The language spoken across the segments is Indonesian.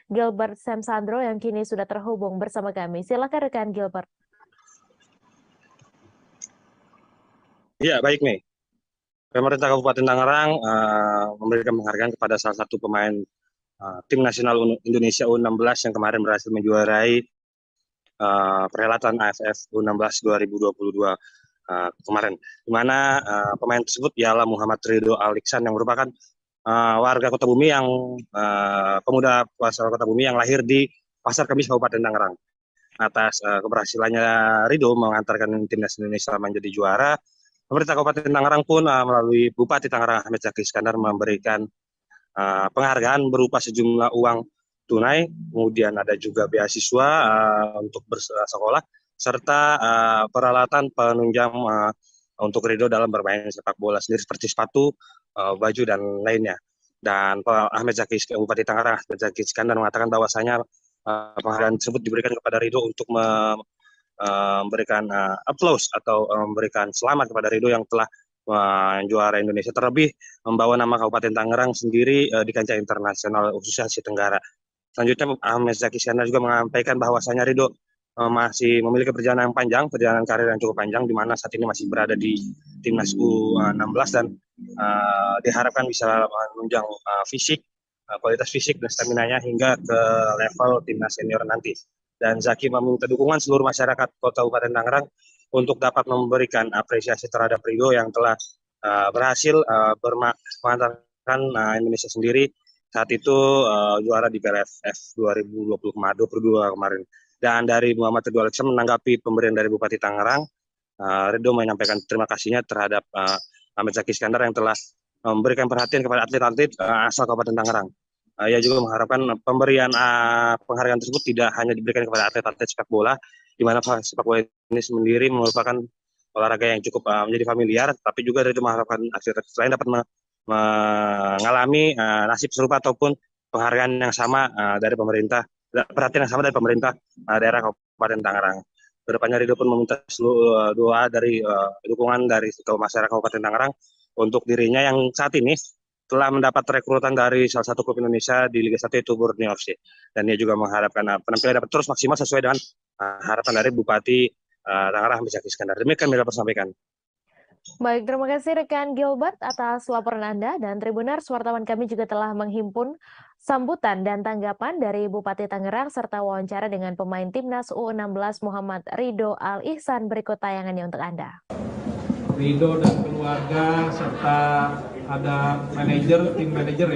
Gilbert Semsandro yang kini sudah terhubung bersama kami. Silakan rekan Gilbert. Iya, baik nih. Pemerintah Kabupaten Tangerang memberikan penghargaan kepada salah satu pemain tim nasional Indonesia U16 yang kemarin berhasil menjuarai perhelatan AFF U16 2022 kemarin, di mana pemain tersebut ialah Muhammad Ridho Aliksan yang merupakan warga Kota Bumi yang pemuda asal Kota Bumi yang lahir di Pasar Kemis Kabupaten Tangerang. Atas keberhasilannya Ridho mengantarkan timnas Indonesia menjadi juara, pemerintah Kabupaten Tangerang pun melalui Bupati Tangerang Ahmed Zaki Iskandar memberikan penghargaan berupa sejumlah uang tunai, kemudian ada juga beasiswa untuk bersekolah, serta peralatan penunjang untuk Ridho dalam bermain sepak bola sendiri seperti sepatu, baju, dan lainnya. Dan Bupati Tangerang Ahmed Zaki Iskandar mengatakan bahwasanya penghargaan tersebut diberikan kepada Ridho untuk memberikan aplaus atau memberikan selamat kepada Ridho yang telah juara Indonesia, terlebih membawa nama Kabupaten Tangerang sendiri di kancah internasional khususnya Asia Tenggara. Selanjutnya Ahmed Zaki Iskandar juga menyampaikan bahwasanya Ridho masih memiliki perjalanan karir yang cukup panjang, di mana saat ini masih berada di timnas U16 dan diharapkan bisa menunjang kualitas fisik dan stamina-nya hingga ke level timnas senior nanti. Dan Zaki meminta dukungan seluruh masyarakat Kota Kabupaten Tangerang untuk dapat memberikan apresiasi terhadap Ridho yang telah berhasil mengantarkan Indonesia sendiri saat itu juara di Piala AFF 2022 kemarin. Dan dari Muhammad Ridho Aliksan menanggapi pemberian dari Bupati Tangerang, Ridho menyampaikan terima kasihnya terhadap Ahmed Zaki Iskandar yang telah memberikan perhatian kepada atlet-atlet asal Kabupaten Tangerang. Ia juga mengharapkan pemberian penghargaan tersebut tidak hanya diberikan kepada atlet-atlet sepak bola, di mana sepak bola ini sendiri merupakan olahraga yang cukup menjadi familiar, tapi juga Ridho mengharapkan atlet lain dapat mengalami nasib serupa ataupun penghargaan yang sama dari pemerintah, perhatian yang sama dari pemerintah daerah Kabupaten Tangerang. Kedepannya Ridho pun meminta seluruh doa dari dukungan dari masyarakat Kabupaten Tangerang untuk dirinya yang saat ini telah mendapat rekrutan dari salah satu klub Indonesia di Liga 1 yaitu Borneo FC. Dan dia juga mengharapkan penampilan dapat terus maksimal sesuai dengan harapan dari Bupati Tangerang Ahmed Zaki Iskandar. Demikian yang dapat sampaikan. Baik, terima kasih rekan Gilbert atas laporan Anda, dan Tribuners, wartawan kami juga telah menghimpun sambutan dan tanggapan dari Bupati Tangerang serta wawancara dengan pemain timnas U16 Muhammad Ridho Al-Ihsan. Berikut tayangannya untuk Anda. Ridho dan keluarga serta ada tim manajer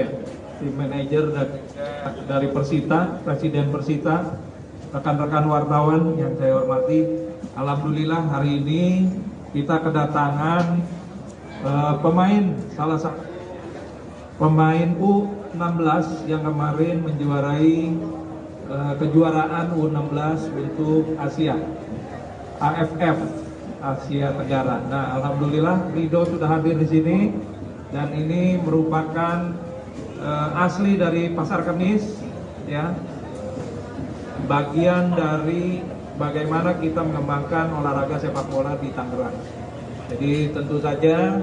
dari Persita, Presiden Persita, rekan-rekan wartawan yang saya hormati. Alhamdulillah hari ini kita kedatangan salah satu pemain U16 yang kemarin menjuarai kejuaraan U16 untuk AFF Asia Tenggara. Nah, alhamdulillah Ridho sudah hadir di sini dan ini merupakan asli dari Pasar Kemis, ya, bagian dari bagaimana kita mengembangkan olahraga sepak bola di Tangerang. Jadi tentu saja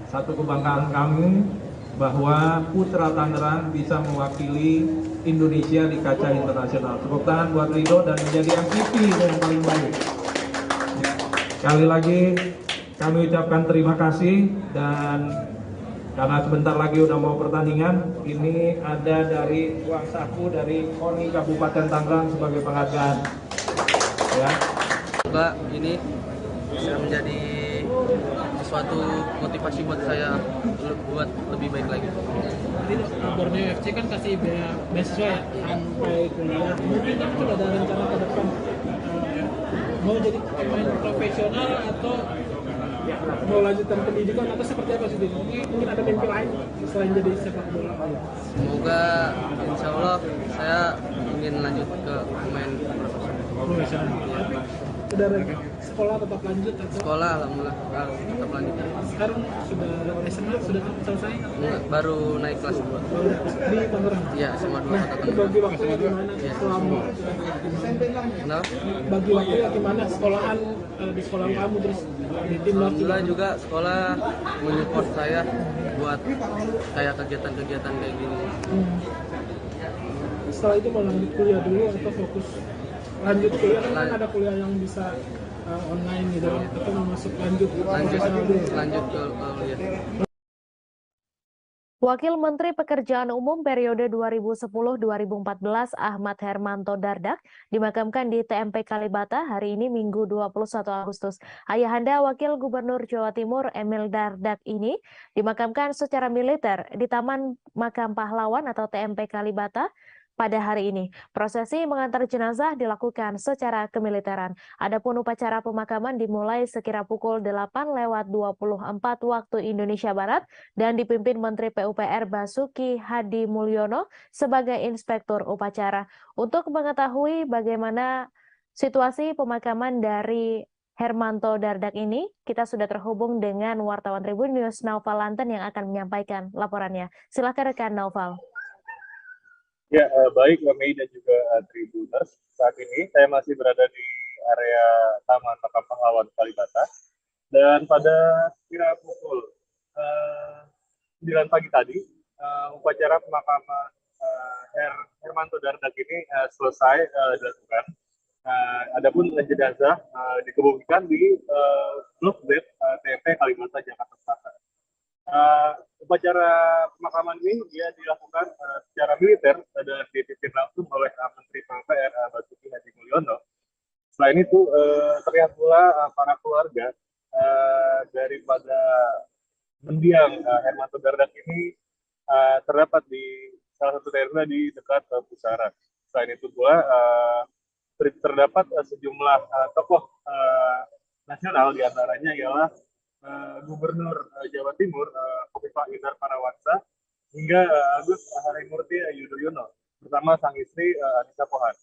satu kebanggaan kami bahwa putra Tangerang bisa mewakili Indonesia di kancah internasional. Tepuk tangan buat Ridho dan menjadi MVP yang paling baik. Sekali lagi kami ucapkan terima kasih, dan karena sebentar lagi udah mau pertandingan, ini ada dari uang saku dari KONI Kabupaten Tangerang sebagai penghargaan. Ya. Semoga ini bisa menjadi sesuatu motivasi buat saya buat lebih baik lagi. Jadi Borneo FC kan kasih beasiswa ya sampai kuliah. Mungkin kan sudah ada rencana ke depan mau jadi pemain profesional atau mau lanjutkan pendidikan atau seperti apa sih? Mungkin ada mimpi lain selain jadi sepak bola. Semoga insya Allah saya ingin lanjut ke pemain profesional. Sudah sekolah tetap lanjut atau? Sekolah alhamdulillah tetap lanjut. Sekarang sudah SMA sudah selesai? Enggak, baru naik kelas 2. Di Tangerang? Iya, sama 2 Nah, itu bagi waktu gimana selama? Kenapa? Bagi waktu gimana sekolahan di sekolah kamu terus di tim? Alhamdulillah juga sekolah menyupport saya buat kayak kegiatan-kegiatan kayak gini. setelah itu mau lanjut kuliah dulu atau fokus lanjut kuliah, kan ada kuliah yang bisa online gitu atau mau masuk lanjut profesional dulu? Lanjut ke kuliah. Wakil Menteri Pekerjaan Umum periode 2010-2014 Ahmad Hermanto Dardak dimakamkan di TMP Kalibata hari ini Minggu 21 Agustus. Ayahanda Wakil Gubernur Jawa Timur Emil Dardak ini dimakamkan secara militer di Taman Makam Pahlawan atau TMP Kalibata pada hari ini. Prosesi mengantar jenazah dilakukan secara kemiliteran. Adapun upacara pemakaman dimulai sekira pukul 8:24 waktu Indonesia Barat dan dipimpin Menteri PUPR Basuki Hadi Mulyono sebagai inspektur upacara. Untuk mengetahui bagaimana situasi pemakaman dari Hermanto Dardak ini, kita sudah terhubung dengan wartawan Tribun News Naufal Lanten yang akan menyampaikan laporannya. Silakan rekan Naufal. Ya, baik Mbak Mei dan juga Tribuners. Saat ini saya masih berada di area Taman Makam Pahlawan Kalibata. Dan pada kira pukul 9 pagi tadi, upacara pemakaman Hermanto Dardak ini selesai dilakukan. Adapun jenazah dikebumikan di Blok Z TMP Kalibata, Jakarta Selatan. Upacara pemakaman ini dia dilakukan secara militer dan dipimpin langsung oleh Menteri PUPR Basuki Hadi Mulyono. Selain itu terlihat pula para keluarga daripada mendiang Hermanto Dardak ini terdapat di salah satu daerah di dekat pusara. Selain itu pula terdapat sejumlah tokoh nasional, diantaranya ialah Gubernur Jawa Timur Khofifah Indar Parawansa hingga Agus Harimurti Yudhoyono bersama sang istri Anissa Pohan.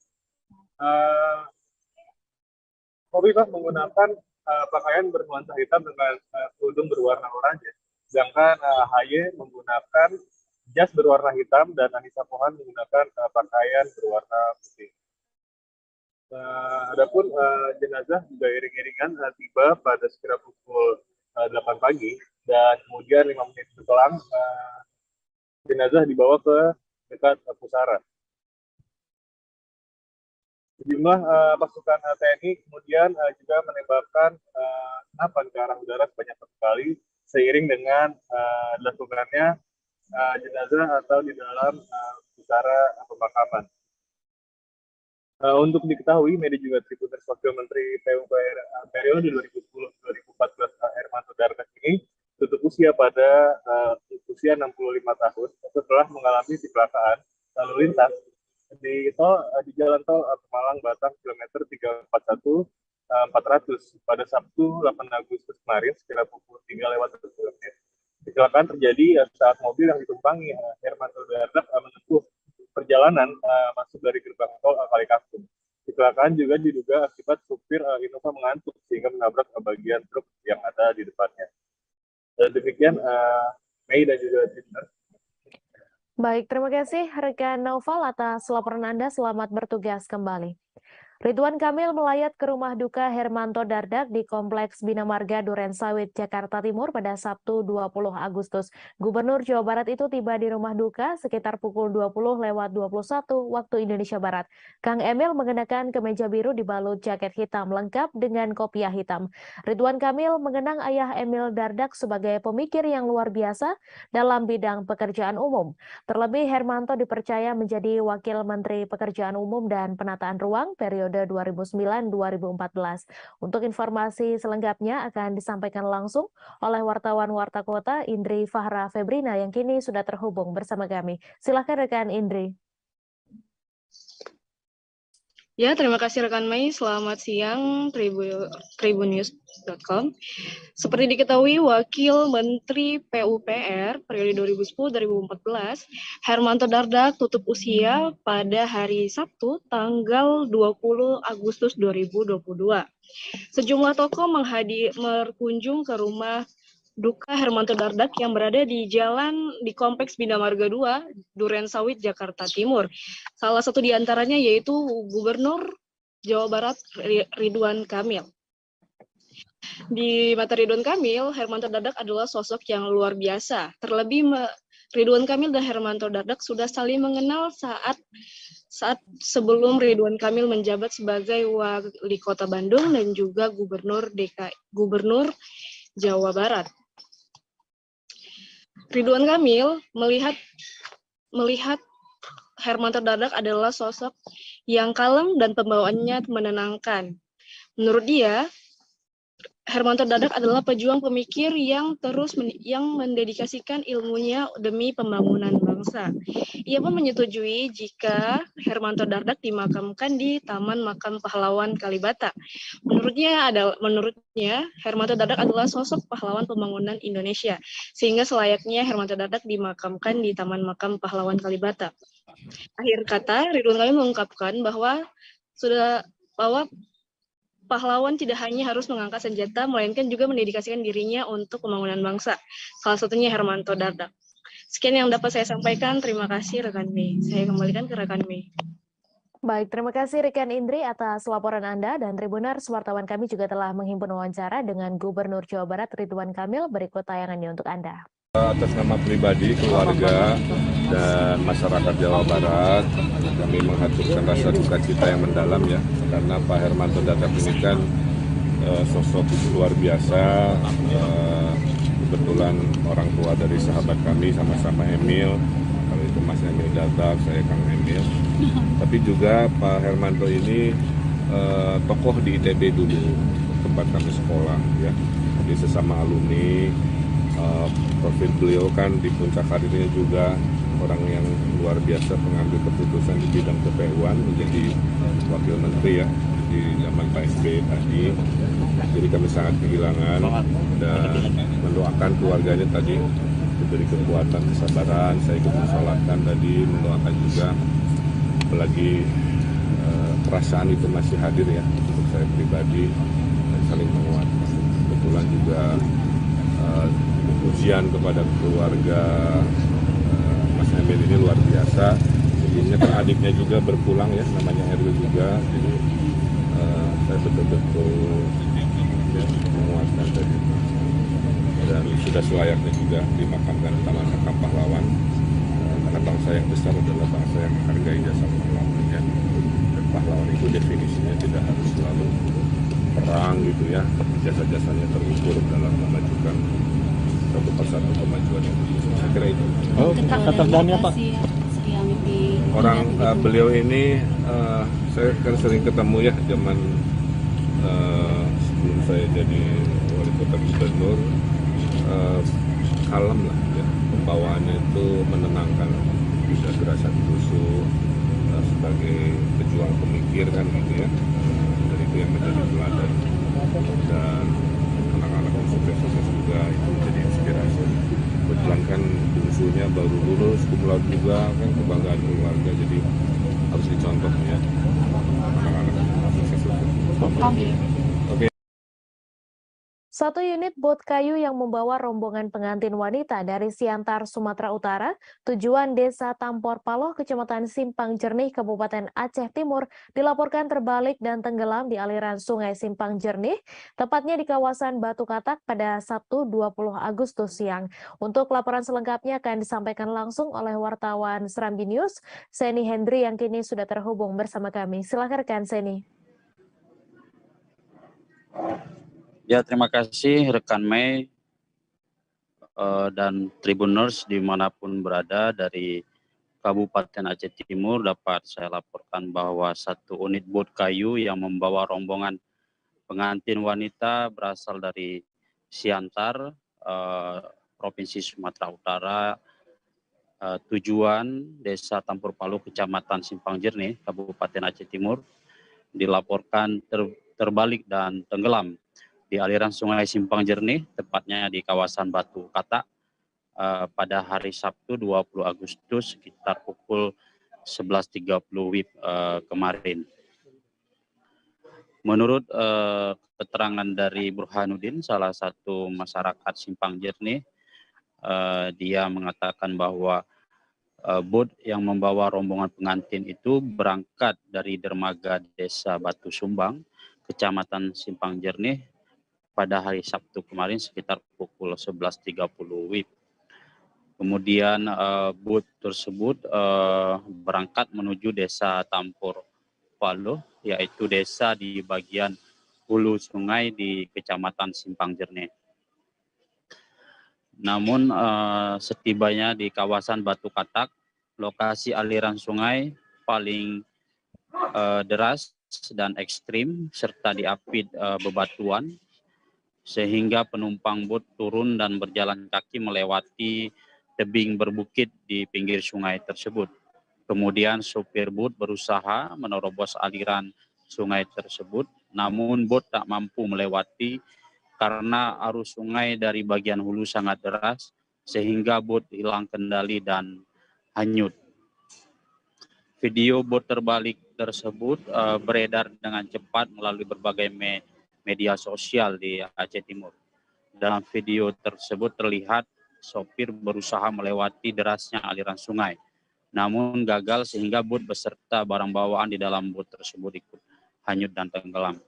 Khofifah menggunakan pakaian bernuansa hitam dengan kerudung berwarna oranye, sedangkan AHY menggunakan jas berwarna hitam dan Anissa Pohan menggunakan pakaian berwarna putih. Adapun jenazah juga iring-iringan tiba pada sekira pukul 8 pagi dan kemudian 5 menit setelah jenazah dibawa ke dekat pusara. Sejumlah pasukan TNI kemudian juga menembakkan senapan ke arah udara sebanyak 1 kali seiring dengan dilakukannya jenazah atau di dalam pusara pemakaman. Untuk diketahui, media juga Tribuners Wakil Menteri PUPR periode 2010-2014 Hermanto Dardak ini tutup usia pada usia 65 tahun setelah mengalami kecelakaan lalu lintas di jalan tol Pemalang Batang kilometer 341 400 pada Sabtu 8 Agustus kemarin sekitar pukul 3:30. Kecelakaan terjadi saat mobil yang ditumpangi Hermanto Dardak menempuh perjalanan masuk dari gerbang tol Kalikangkung. Kecelakaan juga diduga akibat supir Innova mengantuk sehingga menabrak bagian truk yang ada di depannya. Dan demikian Mei dan juga Tinder. Baik, terima kasih rekan Naufal atas laporan Anda. Selamat bertugas kembali. Ridwan Kamil melayat ke rumah duka Hermanto Dardak di Kompleks Bina Marga Duren Sawit, Jakarta Timur pada Sabtu 20 Agustus. Gubernur Jawa Barat itu tiba di rumah duka sekitar pukul 20:21 waktu Indonesia Barat. Kang Emil mengenakan kemeja biru dibalut jaket hitam lengkap dengan kopiah hitam. Ridwan Kamil mengenang ayah Emil Dardak sebagai pemikir yang luar biasa dalam bidang pekerjaan umum. Terlebih Hermanto dipercaya menjadi Wakil Menteri Pekerjaan Umum dan Penataan Ruang periode 2009-2014. Untuk informasi selengkapnya akan disampaikan langsung oleh wartawan Warta Kota Indri Fahra Febrina yang kini sudah terhubung bersama kami. Silakan rekan Indri. Ya, terima kasih rekan Mei. Selamat siang tribunnews.com. Seperti diketahui, Wakil Menteri PUPR periode 2010-2014, Hermanto Dardak tutup usia pada hari Sabtu tanggal 20 Agustus 2022. Sejumlah tokoh berkunjung ke rumah duka Hermanto Dardak yang berada di Kompleks Bina Marga 2, Duren Sawit, Jakarta Timur. Salah satu di antaranya yaitu Gubernur Jawa Barat Ridwan Kamil. Di mata Ridwan Kamil, Hermanto Dardak adalah sosok yang luar biasa. Terlebih Ridwan Kamil dan Hermanto Dardak sudah saling mengenal saat saat sebelum Ridwan Kamil menjabat sebagai Wali Kota Bandung dan juga Gubernur Jawa Barat. Ridwan Kamil melihat Hermanto Dardak adalah sosok yang kalem dan pembawaannya menenangkan. Menurut dia, Hermanto Dardak adalah pejuang pemikir yang mendedikasikan ilmunya demi pembangunan bangsa. Ia pun menyetujui jika Hermanto Dardak dimakamkan di Taman Makam Pahlawan Kalibata. Menurutnya Hermanto Dardak adalah sosok pahlawan pembangunan Indonesia, sehingga selayaknya Hermanto Dardak dimakamkan di Taman Makam Pahlawan Kalibata. Akhir kata, Ridwan Kamil mengungkapkan bahwa pahlawan tidak hanya harus mengangkat senjata, melainkan juga mendedikasikan dirinya untuk pembangunan bangsa. Salah satunya Hermanto Dardak. Sekian yang dapat saya sampaikan. Terima kasih rekan Mei. Saya kembalikan ke rekan Mei. Baik, terima kasih rekan Indri atas laporan Anda, dan Tribuners, wartawan kami juga telah menghimpun wawancara dengan Gubernur Jawa Barat Ridwan Kamil. Berikut tayangannya untuk Anda. Atas nama pribadi, keluarga, dan masyarakat Jawa Barat, kami mengaturkan rasa duka cita yang mendalam ya, karena Pak Hermanto Dardak ini kan sosok luar biasa, kebetulan orang tua dari sahabat kami sama-sama Emil, kalau itu Mas Emil Dardak, saya Kang Emil. Tapi juga Pak Hermanto ini tokoh di ITB dulu, tempat kami sekolah ya, jadi sesama alumni. Profil beliau kan di puncak karirnya juga orang yang luar biasa pengambil keputusan di bidang kepeuan, menjadi wakil menteri ya di zaman Pak SBY tadi. Jadi kami sangat kehilangan dan mendoakan keluarganya tadi diberi kekuatan, kesabaran. Saya ikut mensolatkan tadi, mendoakan juga, apalagi perasaan itu masih hadir ya untuk saya pribadi dan saling menguatkan. Kebetulan juga ujian kepada keluarga Mas Emil ini luar biasa. Sebelumnya kan adiknya juga berpulang ya, namanya Erwin juga. Jadi saya betul-betul ya, menguatkan tadi. Dan sudah selayaknya juga dimakamkan di Taman Makam Pahlawan. Karena bangsa yang besar adalah bangsa yang menghargai jasa pahlawan ya. Dan pahlawan itu definisinya tidak harus selalu perang gitu ya. Jasa-jasanya terukur dalam memajukan satu persatu kemajuan yang saya kira itu. Oh, keterdannya Pak. Orang beliau ini saya kan sering ketemu ya zaman sebelum saya jadi wali kota gubernur, kalem lah ya, pembawaannya itu menenangkan, bisa gerasa tusuk sebagai pejuang pemikir kan gitu ya, dan itu yang menjadi teladan, dan anak-anak sukses juga itu menjadi inspirasi. Kebetulan kan bungsunya baru lulus cum laude juga kan, kebanggaan keluarga, jadi harus dicontoh ya anak-anak sukses. Oke. Satu unit bot kayu yang membawa rombongan pengantin wanita dari Siantar, Sumatera Utara, tujuan Desa Tampor Paloh, Kecamatan Simpang Jernih, Kabupaten Aceh Timur, dilaporkan terbalik dan tenggelam di aliran Sungai Simpang Jernih, tepatnya di kawasan Batu Katak pada Sabtu 20 Agustus siang. Untuk laporan selengkapnya akan disampaikan langsung oleh wartawan Serambi News, Seni Hendri, yang kini sudah terhubung bersama kami. Silakan rekan Seni. Ya, terima kasih rekan Mei dan Tribuners dimanapun berada dari Kabupaten Aceh Timur. Dapat saya laporkan bahwa satu unit bot kayu yang membawa rombongan pengantin wanita berasal dari Siantar, Provinsi Sumatera Utara, tujuan Desa Tampur Palu, Kecamatan Simpang Jernih, Kabupaten Aceh Timur, dilaporkan terbalik dan tenggelam di aliran Sungai Simpang Jernih, tepatnya di kawasan Batu Katak, pada hari Sabtu 20 Agustus sekitar pukul 11.30 WIB kemarin. Menurut keterangan dari Burhanuddin, salah satu masyarakat Simpang Jernih, dia mengatakan bahwa bot yang membawa rombongan pengantin itu berangkat dari dermaga Desa Batu Sumbang, Kecamatan Simpang Jernih, pada hari Sabtu kemarin sekitar pukul 11.30 WIB. Kemudian bot tersebut berangkat menuju desa Tampur Paloh, yaitu desa di bagian hulu sungai di Kecamatan Simpang Jernih. Namun setibanya di kawasan Batu Katak, lokasi aliran sungai paling deras dan ekstrim serta diapit bebatuan, sehingga penumpang bot turun dan berjalan kaki melewati tebing berbukit di pinggir sungai tersebut. Kemudian sopir bot berusaha menerobos aliran sungai tersebut, namun bot tak mampu melewati karena arus sungai dari bagian hulu sangat deras, sehingga bot hilang kendali dan hanyut. Video bot terbalik tersebut beredar dengan cepat melalui berbagai media sosial di Aceh Timur. Dalam video tersebut terlihat sopir berusaha melewati derasnya aliran sungai, namun gagal sehingga bot beserta barang bawaan di dalam bot tersebut ikut hanyut dan tenggelam.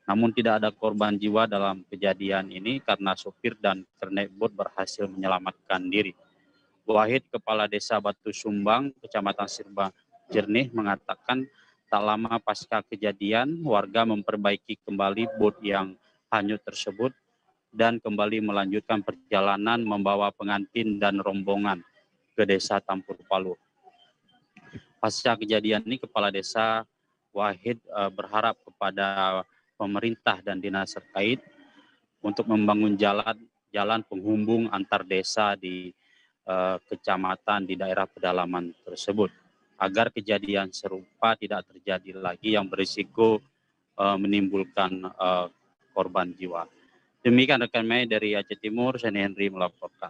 Namun tidak ada korban jiwa dalam kejadian ini karena sopir dan kernet bot berhasil menyelamatkan diri. Wahid, Kepala Desa Batu Sumbang, Kecamatan Simpang Jernih, mengatakan tak lama pasca kejadian, warga memperbaiki kembali bot yang hanyut tersebut dan kembali melanjutkan perjalanan membawa pengantin dan rombongan ke desa Tampur Paloh. Pasca kejadian ini, Kepala Desa Wahid berharap kepada pemerintah dan dinas terkait untuk membangun jalan penghubung antar desa di kecamatan di daerah pedalaman tersebut, agar kejadian serupa tidak terjadi lagi yang berisiko menimbulkan korban jiwa. Demikian rekan Mei dari Aceh Timur, Seni Henry melaporkan.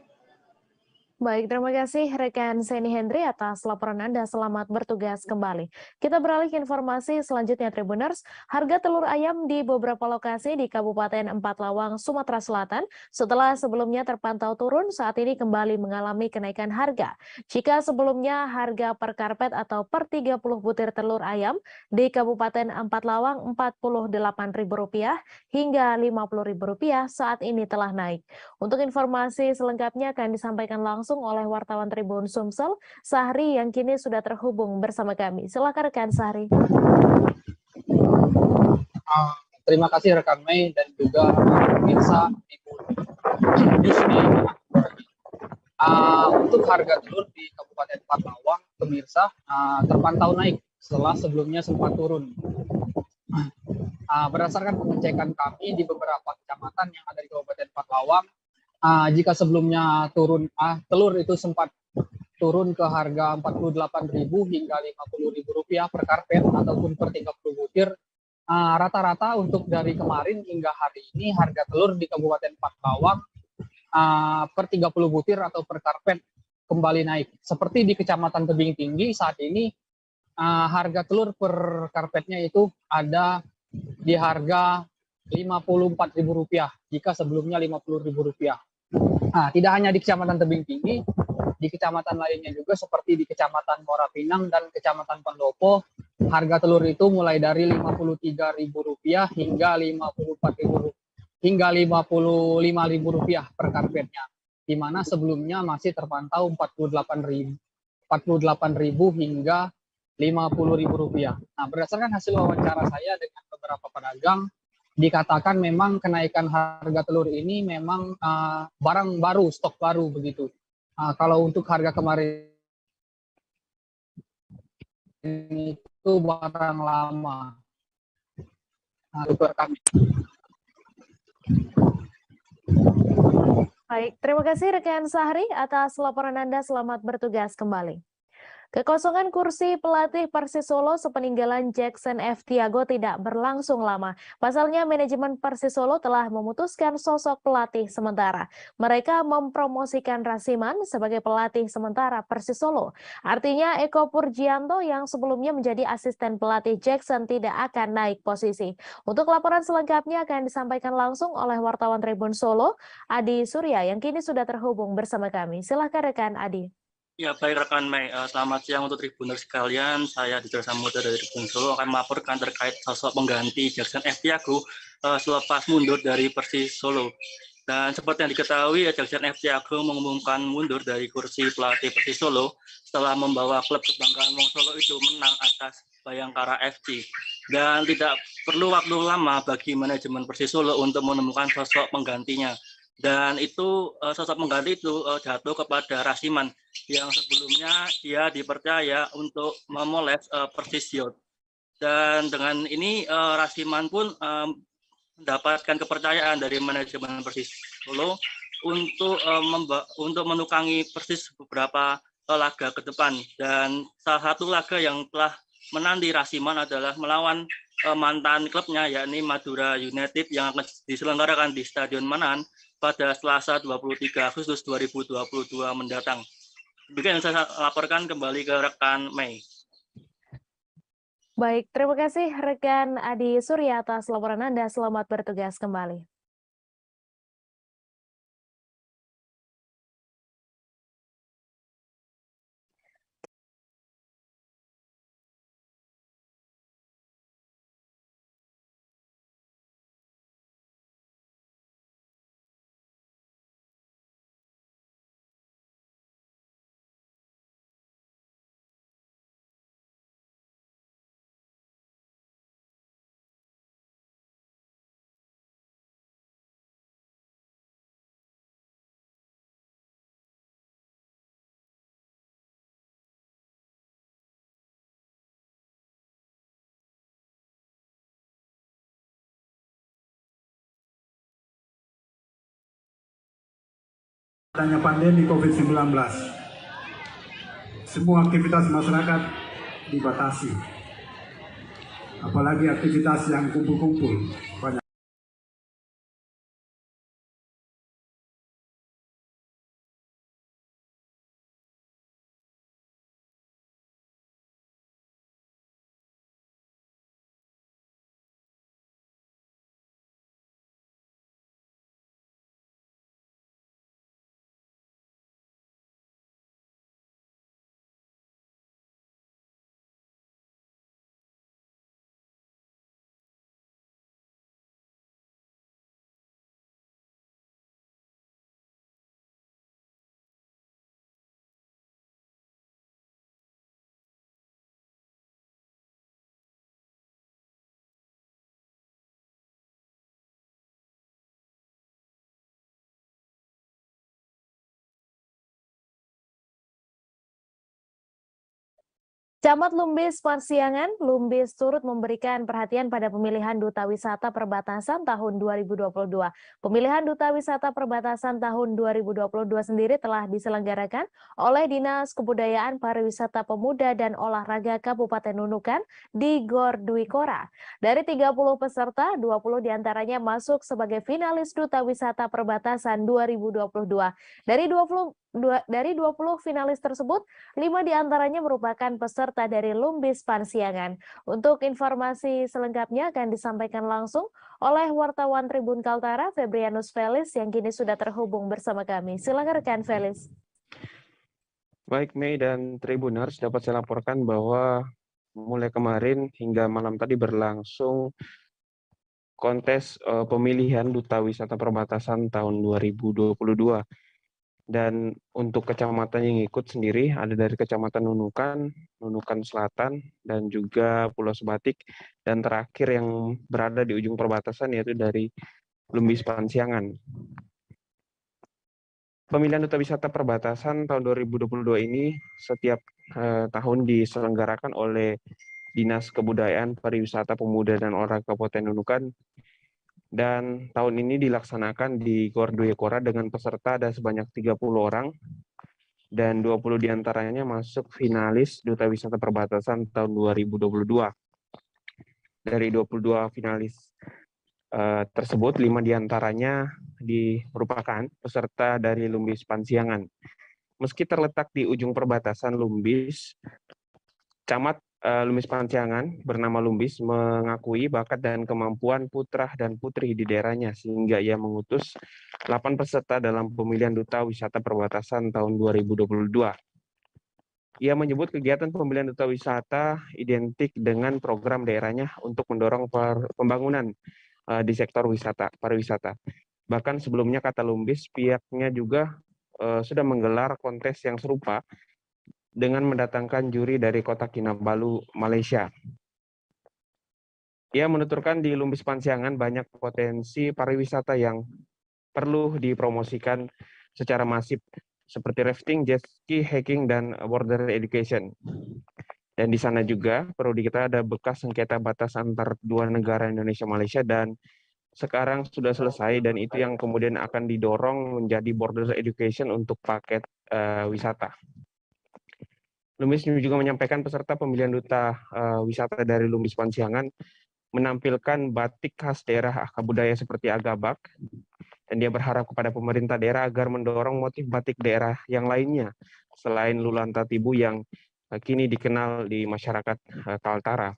Baik, terima kasih rekan Seni Henry atas laporan Anda. Selamat bertugas kembali. Kita beralih ke informasi selanjutnya, Tribuners. Harga telur ayam di beberapa lokasi di Kabupaten Empat Lawang, Sumatera Selatan, setelah sebelumnya terpantau turun, saat ini kembali mengalami kenaikan harga. Jika sebelumnya harga per karpet atau per 30 butir telur ayam di Kabupaten Empat Lawang Rp48.000 hingga Rp50.000, saat ini telah naik. Untuk informasi selengkapnya akan disampaikan langsung oleh wartawan Tribun Sumsel, Sahri, yang kini sudah terhubung bersama kami. Silakan rekan Sahri. Terima kasih rekan Mei dan juga pemirsa di sini. Untuk harga telur di Kabupaten Empat Lawang, pemirsa, terpantau naik setelah sebelumnya sempat turun. Berdasarkan pengecekan kami di beberapa kecamatan yang ada di Kabupaten Empat Lawang, jika sebelumnya telur itu sempat turun ke harga Rp48.000 hingga Rp50.000 per karpet ataupun per 30 butir, rata-rata untuk dari kemarin hingga hari ini harga telur di Kabupaten Empat Lawang per 30 butir atau per karpet kembali naik. Seperti di Kecamatan Tebing Tinggi saat ini harga telur per karpetnya itu ada di harga Rp54.000 jika sebelumnya Rp50.000. Tidak hanya di Kecamatan Tebing Tinggi, di kecamatan lainnya juga seperti di Kecamatan Muara Pinang dan Kecamatan Pendopo, harga telur itu mulai dari Rp53.000 hingga Rp54.000 hingga Rp55.000 per karpetnya, di mana sebelumnya masih terpantau Rp48.000 hingga Rp50.000. Berdasarkan hasil wawancara saya dengan beberapa pedagang, dikatakan memang kenaikan harga telur ini memang barang baru, stok baru begitu. Kalau untuk harga kemarin itu barang lama. Itu kami. Baik, terima kasih rekan Sahri atas laporan Anda. Selamat bertugas kembali. Kekosongan kursi pelatih Persis Solo sepeninggalan Jackson F. Tiago tidak berlangsung lama. Pasalnya, manajemen Persis Solo telah memutuskan sosok pelatih sementara. Mereka mempromosikan Rasiman sebagai pelatih sementara Persis Solo. Artinya, Eko Purjianto yang sebelumnya menjadi asisten pelatih Jackson tidak akan naik posisi. Untuk laporan selengkapnya akan disampaikan langsung oleh wartawan Tribun Solo, Adi Surya, yang kini sudah terhubung bersama kami. Silahkan rekan Adi. Ya, baik rekan Mei, selamat siang untuk Tribuners sekalian. Saya Didra Samudra dari Tribun Solo akan melaporkan terkait sosok pengganti Jackson F. Tiago selepas mundur dari Persis Solo. Dan seperti yang diketahui, Jaksan FC Agung mengumumkan mundur dari kursi pelatih Persis Solo setelah membawa klub kebanggaan Wong Solo itu menang atas Bayangkara FC. Dan tidak perlu waktu lama bagi manajemen Persis Solo untuk menemukan sosok penggantinya. Dan itu sosok pengganti itu jatuh kepada Rasiman yang sebelumnya dia dipercaya untuk memoles Persis Youth. Dan dengan ini Rasiman pun mendapatkan kepercayaan dari manajemen Persis Solo untuk menukangi Persis beberapa laga ke depan. Dan salah satu laga yang telah menanti Rasiman adalah melawan mantan klubnya, yakni Madura United, yang akan diselenggarakan di Stadion Manahan pada Selasa 23 Agustus 2022 mendatang. Demikian yang saya laporkan, kembali ke rekan Mei. Baik, terima kasih rekan Adi Surya atas laporan Anda. Selamat bertugas kembali. Adanya pandemi COVID-19, semua aktivitas masyarakat dibatasi, apalagi aktivitas yang kumpul-kumpul banyak. Camat Lumbis Parsiangan, Lumbis turut memberikan perhatian pada pemilihan Duta Wisata Perbatasan tahun 2022. Pemilihan Duta Wisata Perbatasan tahun 2022 sendiri telah diselenggarakan oleh Dinas Kebudayaan Pariwisata Pemuda dan Olahraga Kabupaten Nunukan di Gor Dwi Kora. Dari 30 peserta, 20 diantaranya masuk sebagai finalis Duta Wisata Perbatasan 2022. Dari 20 finalis tersebut, 5 diantaranya merupakan peserta dari Lumbis Parsiangan. Untuk informasi selengkapnya akan disampaikan langsung oleh wartawan Tribun Kaltara, Febrianus Felis, yang kini sudah terhubung bersama kami. Silakan rekan Felis. Baik, Mei dan Tribuners, dapat saya laporkan bahwa mulai kemarin hingga malam tadi berlangsung kontes pemilihan Duta Wisata Perbatasan tahun 2022. Dan untuk kecamatan yang ikut sendiri ada dari Kecamatan Nunukan, Nunukan Selatan, dan juga Pulau Sebatik. Dan terakhir yang berada di ujung perbatasan yaitu dari Lumbis Parsiangan. Pemilihan Duta Wisata Perbatasan tahun 2022 ini setiap tahun diselenggarakan oleh Dinas Kebudayaan Pariwisata Pemuda dan Olahraga Kabupaten Nunukan. Dan tahun ini dilaksanakan di Gor Dwi Kora dengan peserta ada sebanyak 30 orang dan 20 diantaranya masuk finalis Duta Wisata Perbatasan tahun 2022. Dari 22 finalis tersebut, 5 diantaranya merupakan peserta dari Lumbis Parsiangan. Meski terletak di ujung perbatasan Lumbis, Camat Lumbis Parsiangan bernama Lumbis mengakui bakat dan kemampuan putra dan putri di daerahnya sehingga ia mengutus 8 peserta dalam pemilihan Duta Wisata Perbatasan tahun 2022. Ia menyebut kegiatan pemilihan Duta Wisata identik dengan program daerahnya untuk mendorong pembangunan di sektor pariwisata. Bahkan sebelumnya kata Lumbis, pihaknya juga sudah menggelar kontes yang serupa dengan mendatangkan juri dari kota Kinabalu, Malaysia. Ia menuturkan di Lumbis Pansiangan banyak potensi pariwisata yang perlu dipromosikan secara masif, seperti rafting, jet ski, hiking, dan border education. Dan di sana juga perlu diketahui ada bekas sengketa batas antar dua negara Indonesia-Malaysia dan sekarang sudah selesai, dan itu yang kemudian akan didorong menjadi border education untuk paket wisata. Lumbis juga menyampaikan peserta pemilihan duta wisata dari Lumbis Pansiangan menampilkan batik khas daerah budaya seperti Agabak, dan dia berharap kepada pemerintah daerah agar mendorong motif batik daerah yang lainnya selain Lulanta Tibu yang kini dikenal di masyarakat Kaltara.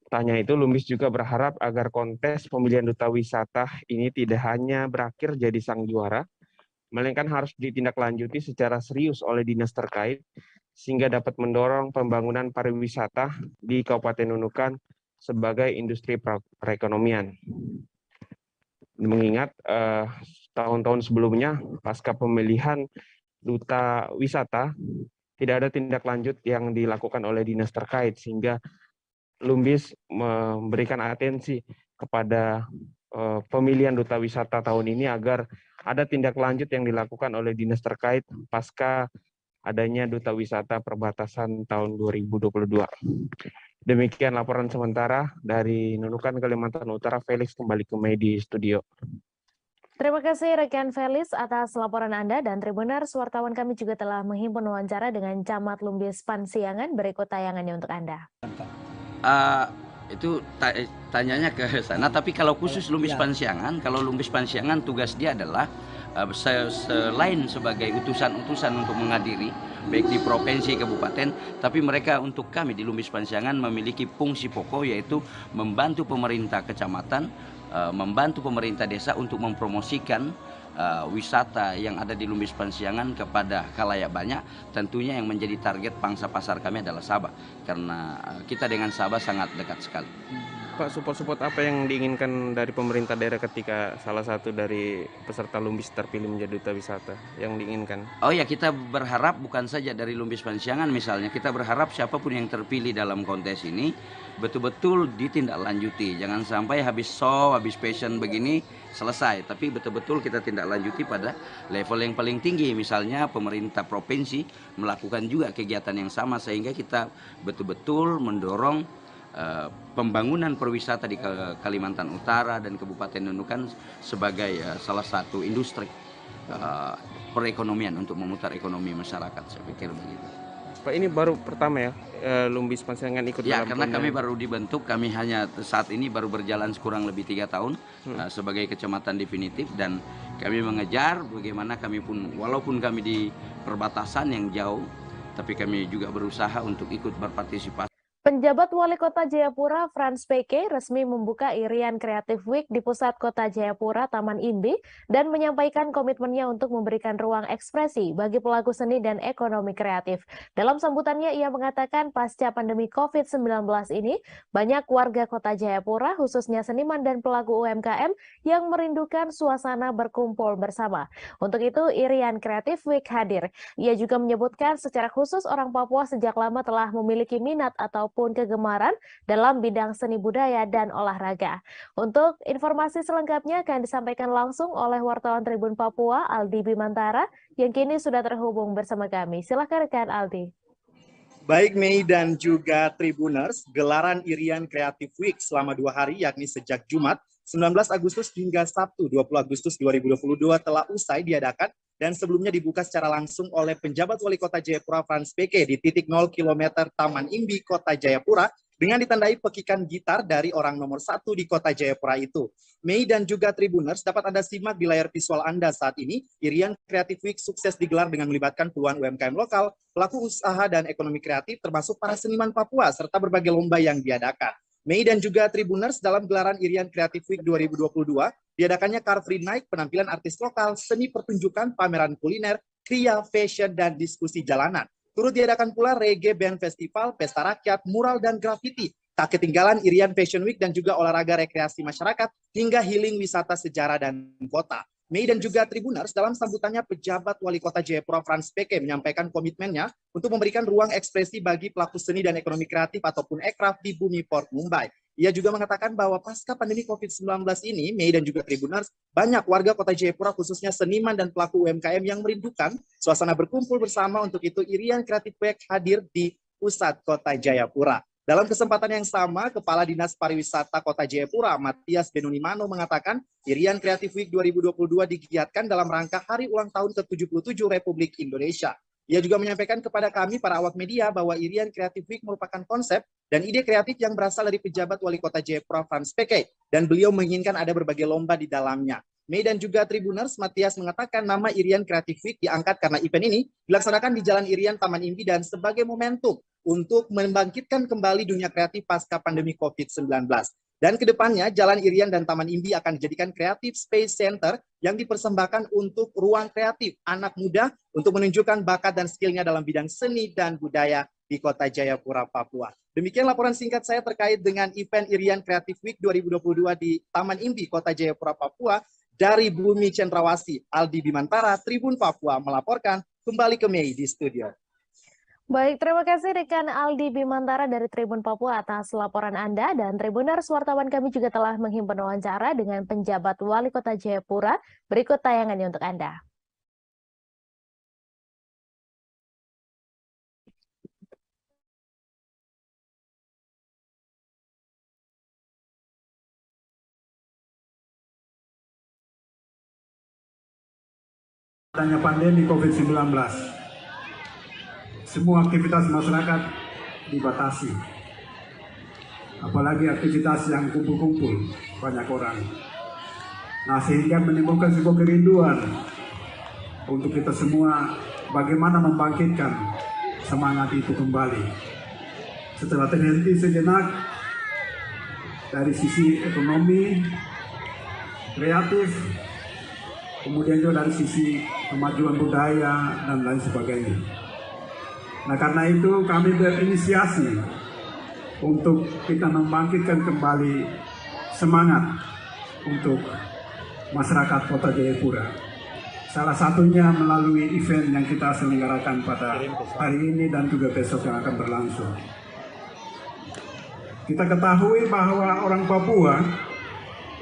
Tanya itu, Lumbis juga berharap agar kontes pemilihan duta wisata ini tidak hanya berakhir jadi sang juara, melainkan harus ditindaklanjuti secara serius oleh dinas terkait sehingga dapat mendorong pembangunan pariwisata di Kabupaten Nunukan sebagai industri perekonomian. Mengingat tahun-tahun sebelumnya pasca pemilihan duta wisata tidak ada tindak lanjut yang dilakukan oleh dinas terkait, sehingga Lumbis memberikan atensi kepada pemilihan duta wisata tahun ini agar ada tindak lanjut yang dilakukan oleh dinas terkait pasca adanya duta wisata perbatasan tahun 2022. Demikian laporan sementara dari Nunukan, Kalimantan Utara. Felix kembali ke Medi Studio. Terima kasih rekan Felix atas laporan Anda, dan Tribuners, wartawan kami juga telah menghimpun wawancara dengan Camat Lumbis Pansiangan. Berikut tayangannya untuk Anda. Itu tanyanya ke sana, tapi kalau khusus Lumbis Pansiangan, kalau Lumbis Pansiangan tugas dia adalah selain sebagai utusan-utusan untuk menghadiri baik di provinsi kabupaten, tapi mereka untuk kami di Lumbis Pansiangan memiliki fungsi pokok, yaitu membantu pemerintah kecamatan, membantu pemerintah desa untuk mempromosikan wisata yang ada di Lumbis Pansiangan kepada khalayak banyak. Tentunya yang menjadi target pangsa pasar kami adalah Sabah, karena kita dengan Sabah sangat dekat sekali. Pak, support apa yang diinginkan dari pemerintah daerah ketika salah satu dari peserta Lumbis terpilih menjadi duta wisata yang diinginkan? Oh ya, kita berharap bukan saja dari Lumbis Pansiangan misalnya, kita berharap siapapun yang terpilih dalam kontes ini betul-betul ditindaklanjuti. Jangan sampai habis show, habis passion begini selesai, tapi betul-betul kita tindak lanjuti pada level yang paling tinggi. Misalnya pemerintah provinsi melakukan juga kegiatan yang sama, sehingga kita betul-betul mendorong pembangunan perwisata di Kalimantan Utara dan Kabupaten Nunukan sebagai salah satu industri perekonomian untuk memutar ekonomi masyarakat. Saya pikir begitu. Pak, ini baru pertama ya Lumbis Pansiangan ikut ya, dalam karena kami baru dibentuk, kami hanya saat ini baru berjalan kurang lebih 3 tahun sebagai kecamatan definitif, dan kami mengejar bagaimana kami pun, walaupun kami di perbatasan yang jauh, tapi kami juga berusaha untuk ikut berpartisipasi. Penjabat Wali Kota Jayapura, Frans PK, resmi membuka Irian Creative Week di pusat kota Jayapura, Taman Imbi, dan menyampaikan komitmennya untuk memberikan ruang ekspresi bagi pelaku seni dan ekonomi kreatif. Dalam sambutannya, ia mengatakan pasca pandemi COVID-19 ini, banyak warga kota Jayapura, khususnya seniman dan pelaku UMKM, yang merindukan suasana berkumpul bersama. Untuk itu, Irian Creative Week hadir. Ia juga menyebutkan secara khusus orang Papua sejak lama telah memiliki minat ataupun kegemaran dalam bidang seni budaya dan olahraga. Untuk informasi selengkapnya akan disampaikan langsung oleh wartawan Tribun Papua, Aldi Bimantara, yang kini sudah terhubung bersama kami. Silakan rekan Aldi. Baik Mei dan juga Tribuners, gelaran Irian Creative Week selama 2 hari, yakni sejak Jumat 19 Agustus hingga Sabtu 20 Agustus 2022 telah usai diadakan dan sebelumnya dibuka secara langsung oleh penjabat Wali Kota Jayapura Frans PK di titik 0 km Taman Imbi, Kota Jayapura, dengan ditandai pekikan gitar dari orang nomor 1 di Kota Jayapura itu. Mei dan juga Tribuners, dapat Anda simak di layar visual Anda saat ini, Irian Creative Week sukses digelar dengan melibatkan puluhan UMKM lokal, pelaku usaha dan ekonomi kreatif, termasuk para seniman Papua, serta berbagai lomba yang diadakan. Mei dan juga Tribuners, dalam gelaran Irian Creative Week 2022, diadakannya Car Free Night, penampilan artis lokal, seni pertunjukan, pameran kuliner, kria, fashion, dan diskusi jalanan. Turut diadakan pula reggae band festival, pesta rakyat, mural, dan graffiti. Tak ketinggalan Irian Fashion Week dan juga olahraga rekreasi masyarakat hingga healing wisata sejarah dan kota. Mei dan juga Tribuners, dalam sambutannya pejabat Wali Kota Jayapura Frans Peke menyampaikan komitmennya untuk memberikan ruang ekspresi bagi pelaku seni dan ekonomi kreatif ataupun ekraf di Bumi Port Mumbai. Ia juga mengatakan bahwa pasca pandemi COVID-19 ini, Mei dan juga Tribuners, banyak warga Kota Jayapura khususnya seniman dan pelaku UMKM yang merindukan suasana berkumpul bersama. Untuk itu Irian Creative Week hadir di pusat Kota Jayapura. Dalam kesempatan yang sama, Kepala Dinas Pariwisata Kota Jayapura, Matias Benunimano, mengatakan Irian Creative Week 2022 digiatkan dalam rangka hari ulang tahun ke-77 Republik Indonesia. Ia juga menyampaikan kepada kami, para awak media, bahwa Irian Creative Week merupakan konsep dan ide kreatif yang berasal dari pejabat Wali Kota Jayapura Frans Peke, dan beliau menginginkan ada berbagai lomba di dalamnya. Mei dan juga Tribuners, Matias mengatakan nama Irian Creative Week diangkat karena event ini dilaksanakan di Jalan Irian Taman Imbi dan sebagai momentum untuk membangkitkan kembali dunia kreatif pasca pandemi COVID-19. Dan kedepannya, Jalan Irian dan Taman Imbi akan dijadikan Creative Space Center yang dipersembahkan untuk ruang kreatif anak muda untuk menunjukkan bakat dan skillnya dalam bidang seni dan budaya di Kota Jayapura, Papua. Demikian laporan singkat saya terkait dengan event Irian Creative Week 2022 di Taman Imbi, Kota Jayapura, Papua. Dari Bumi Cendrawasih, Aldi Bimantara, Tribun Papua melaporkan. Kembali ke Mei di studio. Baik, terima kasih rekan Aldi Bimantara dari Tribun Papua atas laporan Anda, dan Tribuners, wartawan kami juga telah menghimpun wawancara dengan penjabat Wali Kota Jayapura. Berikut tayangannya untuk Anda. Adanya pandemi COVID-19, semua aktivitas masyarakat dibatasi, apalagi aktivitas yang kumpul-kumpul banyak orang. Nah, sehingga menimbulkan sebuah kerinduan untuk kita semua bagaimana membangkitkan semangat itu kembali. Setelah terhenti sejenak dari sisi ekonomi, kreatif, kemudian juga dari sisi kemajuan budaya dan lain sebagainya. Nah, karena itu kami berinisiasi untuk kita membangkitkan kembali semangat untuk masyarakat Kota Jayapura. Salah satunya melalui event yang kita selenggarakan pada hari ini dan juga besok yang akan berlangsung. Kita ketahui bahwa orang Papua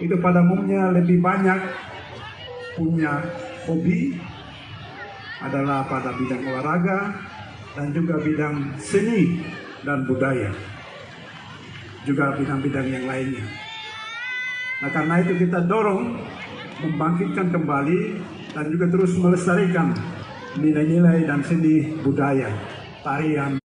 itu pada umumnya lebih banyak punya hobi adalah pada bidang olahraga dan juga bidang seni dan budaya, juga bidang-bidang yang lainnya. Nah, karena itu kita dorong membangkitkan kembali dan juga terus melestarikan nilai-nilai dan seni budaya, tarian.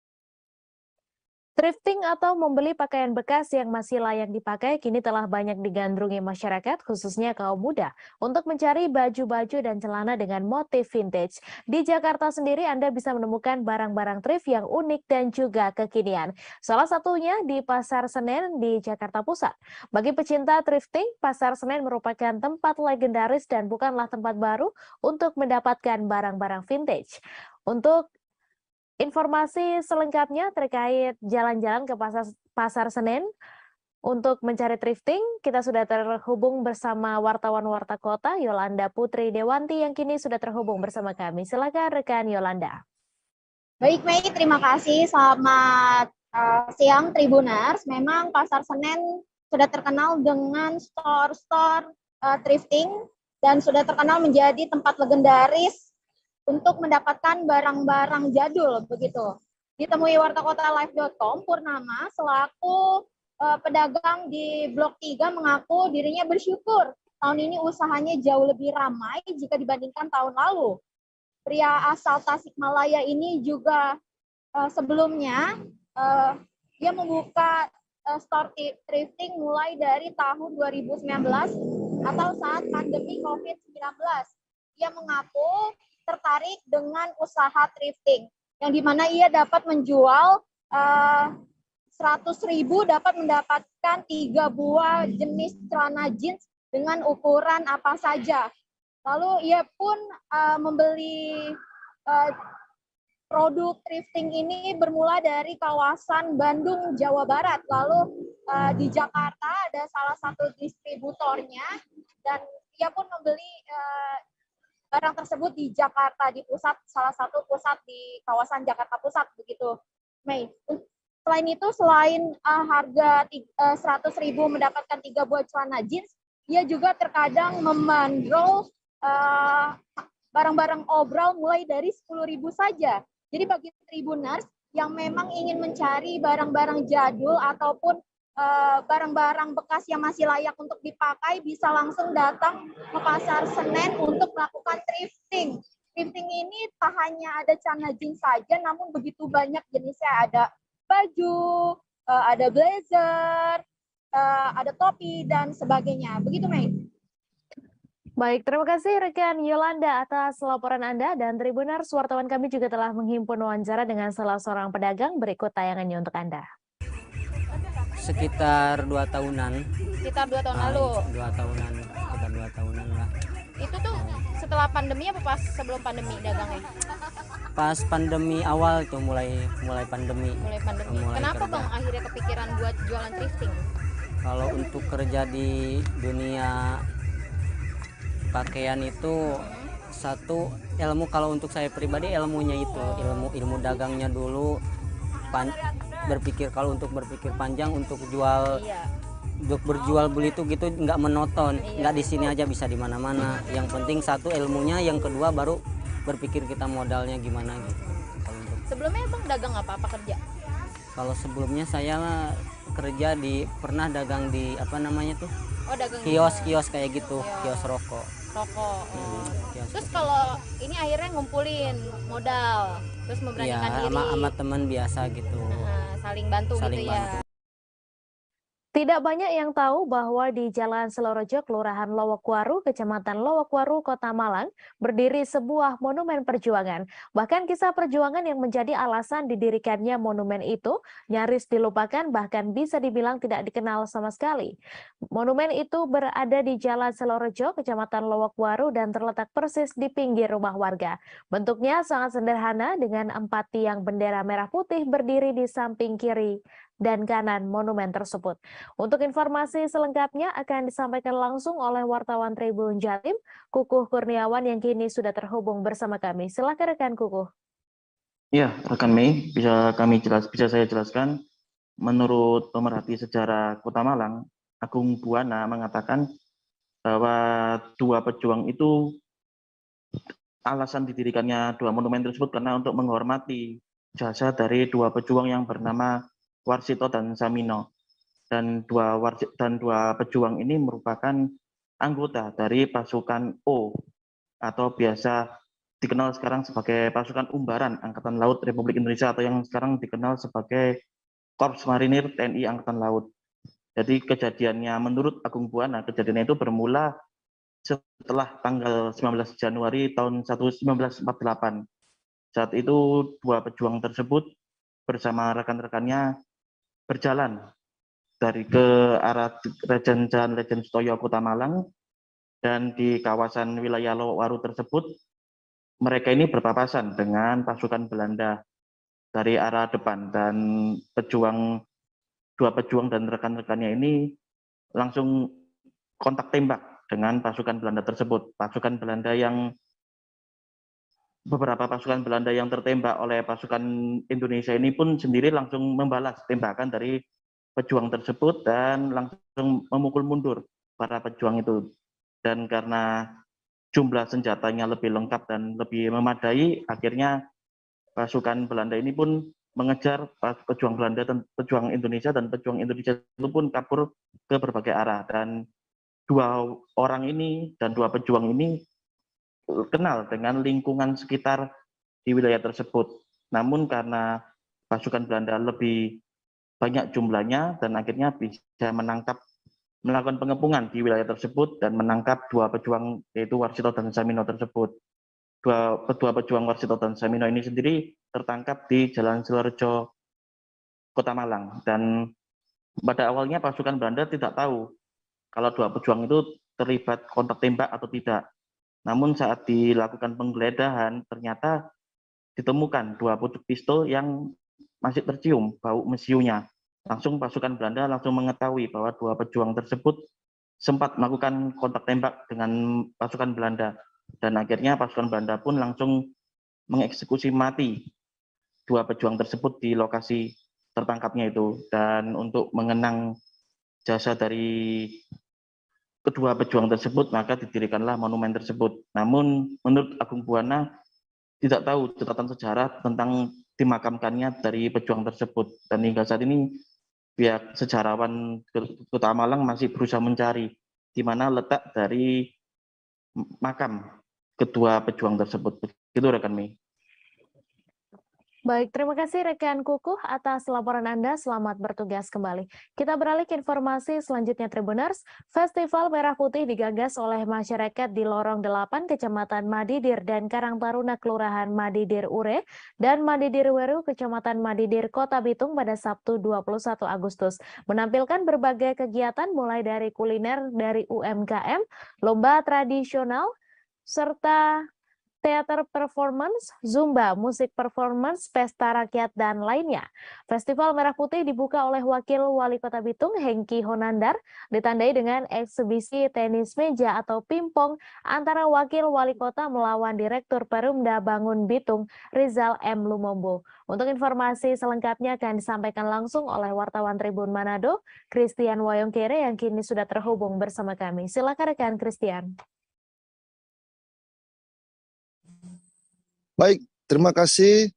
Thrifting atau membeli pakaian bekas yang masih layak dipakai kini telah banyak digandrungi masyarakat, khususnya kaum muda, untuk mencari baju-baju dan celana dengan motif vintage. Di Jakarta sendiri Anda bisa menemukan barang-barang thrift yang unik dan juga kekinian. Salah satunya di Pasar Senen di Jakarta Pusat. Bagi pecinta thrifting, Pasar Senen merupakan tempat legendaris dan bukanlah tempat baru untuk mendapatkan barang-barang vintage. Untuk informasi selengkapnya terkait jalan-jalan ke Pasar Senen untuk mencari thrifting, kita sudah terhubung bersama wartawan Warta Kota, Yolanda Putri Dewanti, yang kini sudah terhubung bersama kami. Silakan rekan Yolanda. Baik, Mei, terima kasih. Selamat siang Tribuners. Memang Pasar Senen sudah terkenal dengan store-store thrifting dan sudah terkenal menjadi tempat legendaris untuk mendapatkan barang-barang jadul begitu. Ditemui wartakotalive.com, Purnama selaku pedagang di Blok 3 mengaku dirinya bersyukur tahun ini usahanya jauh lebih ramai jika dibandingkan tahun lalu. Pria asal Tasikmalaya ini juga sebelumnya dia membuka store thrifting mulai dari tahun 2019 atau saat pandemi COVID-19. Ia mengaku tertarik dengan usaha thrifting, yang dimana ia dapat menjual 100.000 dapat mendapatkan 3 buah jenis celana jeans dengan ukuran apa saja. Lalu ia pun membeli produk thrifting ini bermula dari kawasan Bandung, Jawa Barat. Lalu di Jakarta ada salah satu distributornya dan ia pun membeli barang tersebut di Jakarta, di pusat, salah satu pusat di kawasan Jakarta Pusat begitu, Mei. Selain itu, selain harga 100.000 mendapatkan 3 buah celana jeans, ia juga terkadang membandrol barang-barang overall mulai dari 10.000 saja. Jadi bagi Tribuners yang memang ingin mencari barang-barang jadul ataupun barang-barang bekas yang masih layak untuk dipakai, bisa langsung datang ke Pasar Senen untuk melakukan thrifting. Thrifting ini tak hanya ada celana jeans saja, namun begitu banyak jenisnya. Ada baju, ada blazer, ada topi, dan sebagainya. Begitu, Mei. Baik, terima kasih rekan Yolanda atas laporan Anda, dan Tribuners, wartawan kami juga telah menghimpun wawancara dengan salah seorang pedagang. Berikut tayangannya untuk Anda. Sekitar 2 tahunan. Sekitar 2 tahun lalu? 2 tahunan, sekitar 2 tahunan lah. Itu tuh setelah pandemi apa pas sebelum pandemi dagangnya? Pas pandemi awal tuh, mulai pandemi. Mulai pandemi. Kenapa kerja. Bang akhirnya kepikiran buat jualan thrifting? Kalau untuk kerja di dunia pakaian itu satu ilmu, kalau untuk saya pribadi ilmunya itu ilmu dagangnya dulu, berpikir kalau untuk berpikir panjang untuk jual untuk berjual beli itu gitu nggak monoton, nggak di sini aja, bisa di mana-mana. Yang penting satu ilmunya, yang kedua baru berpikir kita modalnya gimana gitu. Sebelumnya Bang dagang apa kerja? Kalau sebelumnya saya kerja pernah dagang di apa namanya tuh? Oh, dagang kios kayak gitu, kios rokok. Terus kalau ini akhirnya ngumpulin modal, terus memberanikan diri. Sama teman biasa gitu. Saling bantu gitu ya. Tidak banyak yang tahu bahwa di Jalan Selorojo, Kelurahan Lowokwaru, Kecamatan Lowokwaru, Kota Malang, berdiri sebuah monumen perjuangan. Bahkan kisah perjuangan yang menjadi alasan didirikannya monumen itu nyaris dilupakan, bahkan bisa dibilang tidak dikenal sama sekali. Monumen itu berada di Jalan Selorojo, Kecamatan Lowokwaru, dan terletak persis di pinggir rumah warga. Bentuknya sangat sederhana dengan 4 tiang bendera merah putih berdiri di samping kiri dan kanan monumen tersebut. Untuk informasi selengkapnya akan disampaikan langsung oleh wartawan Tribun Jatim, Kukuh Kurniawan, yang kini sudah terhubung bersama kami. Silakan rekan Kukuh. Ya, rekan Mei, bisa saya jelaskan. Menurut pemerhati sejarah Kota Malang, Agung Buwana mengatakan bahwa 2 pejuang itu alasan didirikannya 2 monumen tersebut karena untuk menghormati jasa dari 2 pejuang yang bernama Warsito dan Samino, dan dua pejuang ini merupakan anggota dari pasukan O atau biasa dikenal sekarang sebagai pasukan Umbaran Angkatan Laut Republik Indonesia, atau yang sekarang dikenal sebagai Korps Marinir TNI Angkatan Laut. Jadi kejadiannya menurut Agung Buwana, kejadiannya itu bermula setelah tanggal 19 Januari tahun 1948. Saat itu 2 pejuang tersebut bersama rekan-rekannya berjalan dari ke arah Jalan Lejen Sutoyo, Kota Malang, dan di kawasan wilayah Lowokwaru tersebut mereka ini berpapasan dengan pasukan Belanda dari arah depan, dan 2 pejuang dan rekan-rekannya ini langsung kontak tembak dengan pasukan Belanda tersebut. Beberapa pasukan Belanda yang tertembak oleh pasukan Indonesia ini pun sendiri langsung membalas tembakan dari pejuang tersebut dan langsung memukul mundur para pejuang itu. Dan karena jumlah senjatanya lebih lengkap dan lebih memadai, akhirnya pasukan Belanda ini pun mengejar pejuang Belanda dan pejuang Indonesia, dan pejuang Indonesia itu pun kabur ke berbagai arah. Dan 2 orang ini dan 2 pejuang ini kenal dengan lingkungan sekitar di wilayah tersebut. Namun karena pasukan Belanda lebih banyak jumlahnya, dan akhirnya bisa melakukan pengepungan di wilayah tersebut dan menangkap 2 pejuang, yaitu Warsito dan Samino tersebut. Kedua pejuang Warsito dan Samino ini sendiri tertangkap di Jalan Selorojo, Kota Malang. Dan pada awalnya pasukan Belanda tidak tahu kalau 2 pejuang itu terlibat kontak tembak atau tidak. Namun saat dilakukan penggeledahan, ternyata ditemukan 2 pucuk pistol yang masih tercium bau mesiunya. Langsung pasukan Belanda langsung mengetahui bahwa 2 pejuang tersebut sempat melakukan kontak tembak dengan pasukan Belanda. Dan akhirnya pasukan Belanda pun langsung mengeksekusi mati 2 pejuang tersebut di lokasi tertangkapnya itu. Dan untuk mengenang jasa dari kedua pejuang tersebut, maka didirikanlah monumen tersebut. Namun menurut Agung Buwana tidak tahu catatan sejarah tentang dimakamkannya dari pejuang tersebut. Dan hingga saat ini pihak sejarawan Kota Malang masih berusaha mencari di mana letak dari makam kedua pejuang tersebut. Begitu rekan Mei. Baik, terima kasih rekan Kukuh atas laporan Anda. Selamat bertugas kembali. Kita beralih ke informasi selanjutnya Tribuners. Festival Merah Putih digagas oleh masyarakat di Lorong 8, Kecamatan Madidir dan Karang Taruna, Kelurahan Madidir Ure, dan Madidir Weru, Kecamatan Madidir, Kota Bitung pada Sabtu 21 Agustus. Menampilkan berbagai kegiatan mulai dari kuliner dari UMKM, lomba tradisional, serta teater performance, zumba, musik performance, pesta rakyat, dan lainnya. Festival Merah Putih dibuka oleh Wakil Wali Kota Bitung, Hengki Honandar, ditandai dengan eksibisi tenis meja atau pingpong antara Wakil Wali Kota melawan Direktur Perumda Bangun Bitung, Rizal M. Lumombo. Untuk informasi selengkapnya akan disampaikan langsung oleh wartawan Tribun Manado, Christian Wayongkere, yang kini sudah terhubung bersama kami. Silakan rekan Christian. Baik, terima kasih.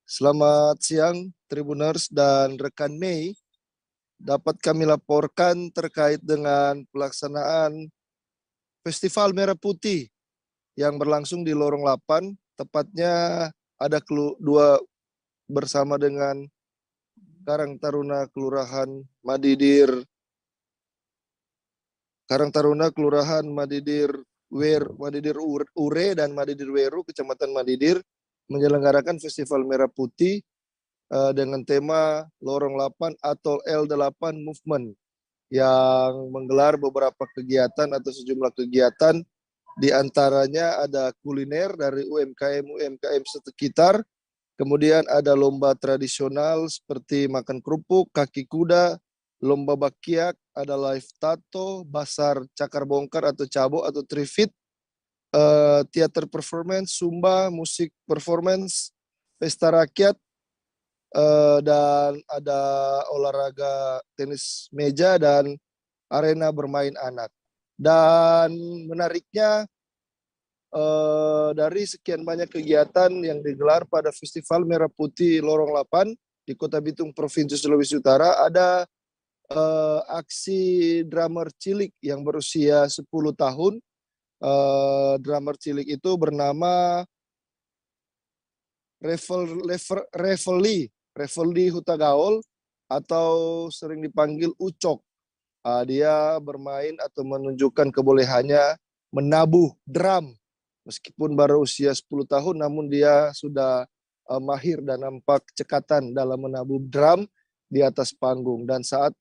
Selamat siang Tribuners dan rekan Mei. Dapat kami laporkan terkait dengan pelaksanaan Festival Merah Putih yang berlangsung di Lorong 8. Tepatnya ada dua bersama dengan Karang Taruna Kelurahan Madidir. Karang Taruna Kelurahan Madidir Ure dan Madidir Weru, Kecamatan Madidir, menyelenggarakan Festival Merah Putih dengan tema Lorong 8 atau L8 Movement yang menggelar beberapa kegiatan atau sejumlah kegiatan, di antaranya ada kuliner dari UMKM sekitar, kemudian ada lomba tradisional seperti makan kerupuk, kaki kuda, lomba bakiak, ada live tato, basar cakar bongkar atau cabo atau trifit, teater performance, zumba, musik performance, pesta rakyat, dan ada olahraga tenis meja dan arena bermain anak. Dan menariknya dari sekian banyak kegiatan yang digelar pada Festival Merah Putih Lorong 8 di Kota Bitung, Provinsi Sulawesi Utara, ada aksi drummer cilik yang berusia 10 tahun. Drummer cilik itu bernama Reveldi Hutagaol atau sering dipanggil Ucok. Dia bermain atau menunjukkan kebolehannya menabuh drum. Meskipun baru usia 10 tahun, namun dia sudah mahir dan nampak cekatan dalam menabuh drum di atas panggung. Dan saat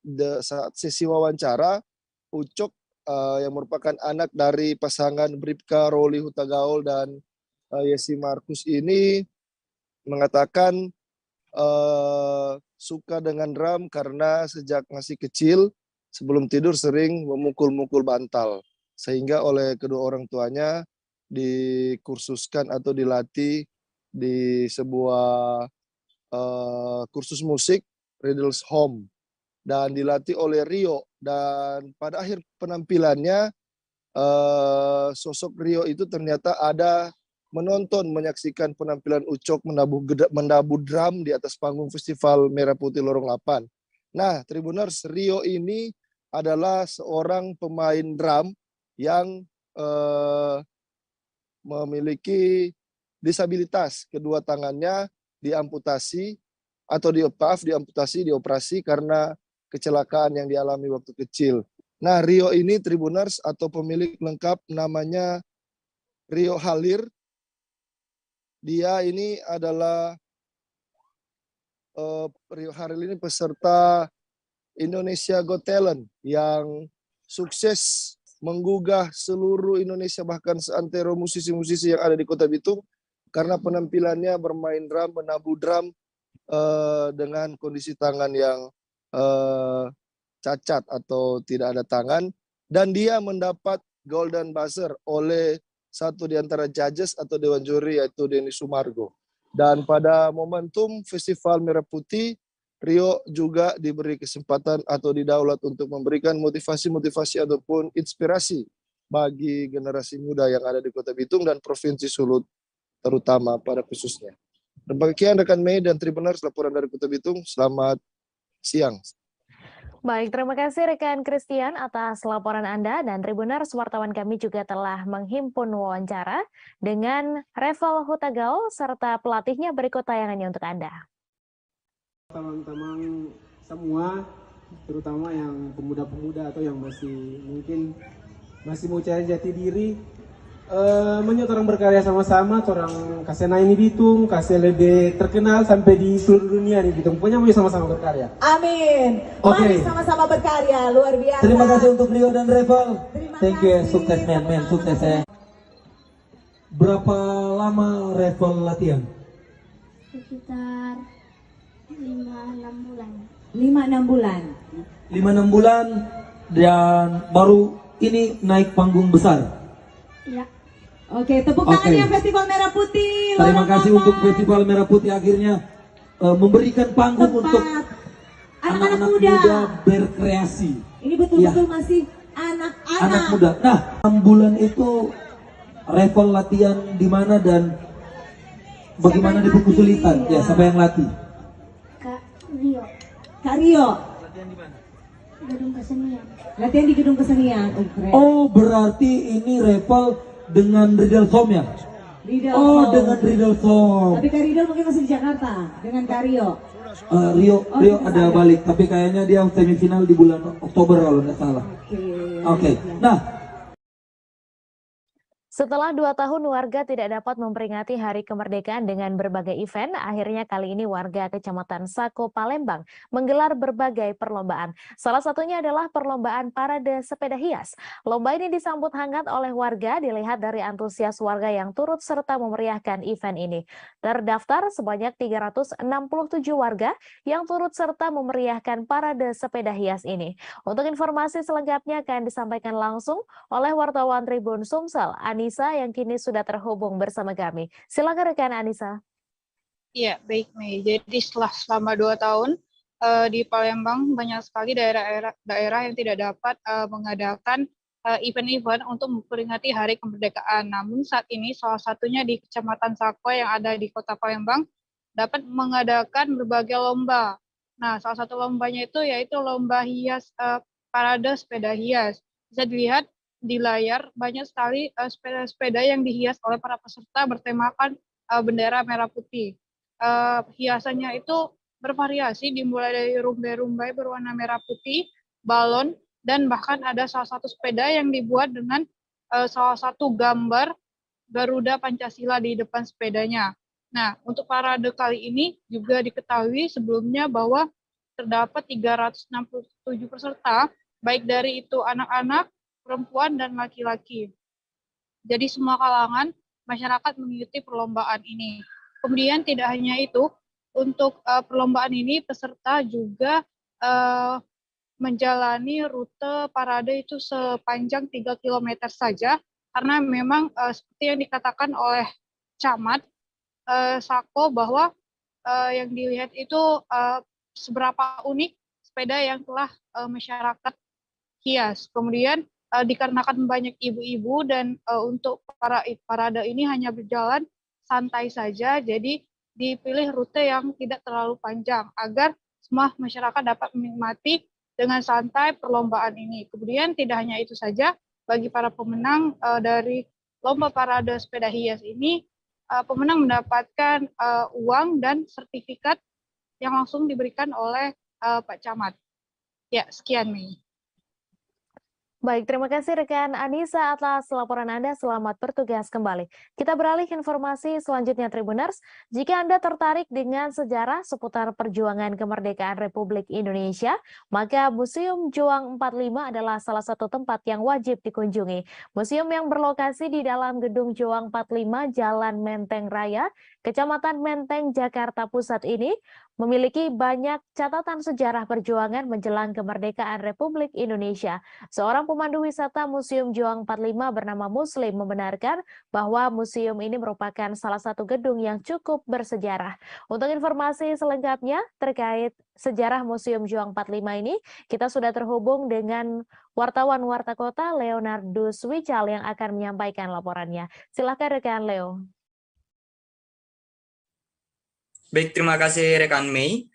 sesi wawancara, Ucok yang merupakan anak dari pasangan Bribka Roli Hutagaol dan Yesi Markus ini mengatakan suka dengan drum karena sejak masih kecil sebelum tidur sering memukul-mukul bantal, sehingga oleh kedua orang tuanya dikursuskan atau dilatih di sebuah kursus musik Riddles Home dan dilatih oleh Rio. Dan pada akhir penampilannya sosok Rio itu ternyata ada menyaksikan penampilan Ucok menabuh drum di atas panggung Festival Merah Putih Lorong 8. Nah, Tribuners, Rio ini adalah seorang pemain drum yang memiliki disabilitas. Kedua tangannya diamputasi atau dioperasi karena kecelakaan yang dialami waktu kecil. Nah, Rio ini Tribuners atau pemilik lengkap namanya Rio Halir. Dia ini adalah Rio Halir ini peserta Indonesia Got Talent yang sukses menggugah seluruh Indonesia, bahkan seantero musisi-musisi yang ada di Kota Bitung karena penampilannya bermain drum, menabuh drum dengan kondisi tangan yang cacat atau tidak ada tangan, dan dia mendapat golden buzzer oleh satu di antara judges atau dewan juri, yaitu Denny Sumargo. Dan pada momentum Festival Merah Putih, Rio juga diberi kesempatan atau didaulat untuk memberikan motivasi-motivasi ataupun inspirasi bagi generasi muda yang ada di Kota Bitung dan Provinsi Sulut terutama pada khususnya. Demikian rekan Mei dan Tribuners, laporan dari Kota Bitung. Selamat siang. Baik, terima kasih rekan Christian atas laporan Anda, dan Tribuners, wartawan kami juga telah menghimpun wawancara dengan Revel Hutagao serta pelatihnya. Berikut tayangannya untuk Anda. Teman-teman semua, terutama yang pemuda-pemuda atau yang mungkin masih mau cari jati diri, menyuruh orang berkarya sama-sama, orang kasih ini Bitung, kasih lebih terkenal sampai di seluruh dunia nih Bitung. Pokoknya mau sama-sama berkarya. Amin. Mari sama-sama berkarya, luar biasa. Terima kasih untuk Rio dan Revel. Thank you, sukses men, sukses ya. Berapa lama Revel latihan? Sekitar 5-6 bulan. 5-6 bulan. 5-6 bulan dan baru ini naik panggung besar. Iya. Oke, tepuk tangan ya Festival Merah Putih. Terima kasih untuk Festival Merah Putih akhirnya memberikan panggung untuk anak-anak muda berkreasi. Ini betul-betul masih anak-anak. Anak muda. Nah, 6 bulan itu Revel latihan di mana dan bagaimana di kesulitan? Ya, siapa yang latih? Kak Rio. Kak Rio. Gedung kesenian. Latihan di gedung kesenian. Oh, berarti ini Revel dengan Riddle Som ya? Dengan Riddle Som. Tapi Kak Riddle mungkin masih di Jakarta dengan Kak Rio. Rio ada balik, tapi kayaknya dia semifinal di bulan Oktober kalau nggak salah. Oke. Nah, setelah 2 tahun warga tidak dapat memperingati Hari Kemerdekaan dengan berbagai event, akhirnya kali ini warga Kecamatan Sako, Palembang menggelar berbagai perlombaan. Salah satunya adalah perlombaan parade sepeda hias. Lomba ini disambut hangat oleh warga, dilihat dari antusias warga yang turut serta memeriahkan event ini. Terdaftar sebanyak 367 warga yang turut serta memeriahkan parade sepeda hias ini. Untuk informasi selengkapnya akan disampaikan langsung oleh wartawan Tribun Sumsel, Anissa, yang kini sudah terhubung bersama kami. Silakan rekan Anissa. Iya, baik Mei. Jadi selama 2 tahun di Palembang banyak sekali daerah yang tidak dapat mengadakan event-event untuk memperingati Hari Kemerdekaan. Namun saat ini salah satunya di Kecamatan Sako yang ada di Kota Palembang dapat mengadakan berbagai lomba. Nah, salah satu lombanya itu yaitu lomba hias parade sepeda hias. Bisa dilihat di layar banyak sekali sepeda-sepeda yang dihias oleh para peserta bertemakan bendera merah putih. Hiasannya itu bervariasi, dimulai dari rumbai-rumbai berwarna merah putih, balon, dan bahkan ada salah satu sepeda yang dibuat dengan salah satu gambar Garuda Pancasila di depan sepedanya. Nah, untuk parade kali ini juga diketahui sebelumnya bahwa terdapat 367 peserta, baik dari itu anak-anak, perempuan, dan laki-laki. Jadi semua kalangan masyarakat mengikuti perlombaan ini. Kemudian tidak hanya itu, untuk perlombaan ini peserta juga menjalani rute parade itu sepanjang 3 km saja, karena memang seperti yang dikatakan oleh Camat Sako bahwa yang dilihat itu seberapa unik sepeda yang telah masyarakat hias. Kemudian dikarenakan banyak ibu-ibu dan untuk para parade ini hanya berjalan santai saja, jadi dipilih rute yang tidak terlalu panjang agar semua masyarakat dapat menikmati dengan santai perlombaan ini. Kemudian tidak hanya itu saja, bagi para pemenang dari lomba parade sepeda hias ini, pemenang mendapatkan uang dan sertifikat yang langsung diberikan oleh Pak Camat. Ya, sekian Mei. Baik, terima kasih rekan Anissa atas laporan Anda. Selamat bertugas kembali. Kita beralih ke informasi selanjutnya Tribuners. Jika Anda tertarik dengan sejarah seputar perjuangan kemerdekaan Republik Indonesia, maka Museum Juang 45 adalah salah satu tempat yang wajib dikunjungi. Museum yang berlokasi di dalam Gedung Juang 45 Jalan Menteng Raya, Kecamatan Menteng, Jakarta Pusat ini memiliki banyak catatan sejarah perjuangan menjelang kemerdekaan Republik Indonesia. Seorang pemandu wisata Museum Juang 45 bernama Muslim membenarkan bahwa museum ini merupakan salah satu gedung yang cukup bersejarah. Untuk informasi selengkapnya terkait sejarah Museum Juang 45 ini, kita sudah terhubung dengan wartawan Warta Kota Leonardus Wical yang akan menyampaikan laporannya. Silakan rekan Leo. Baik, terima kasih rekan Mei.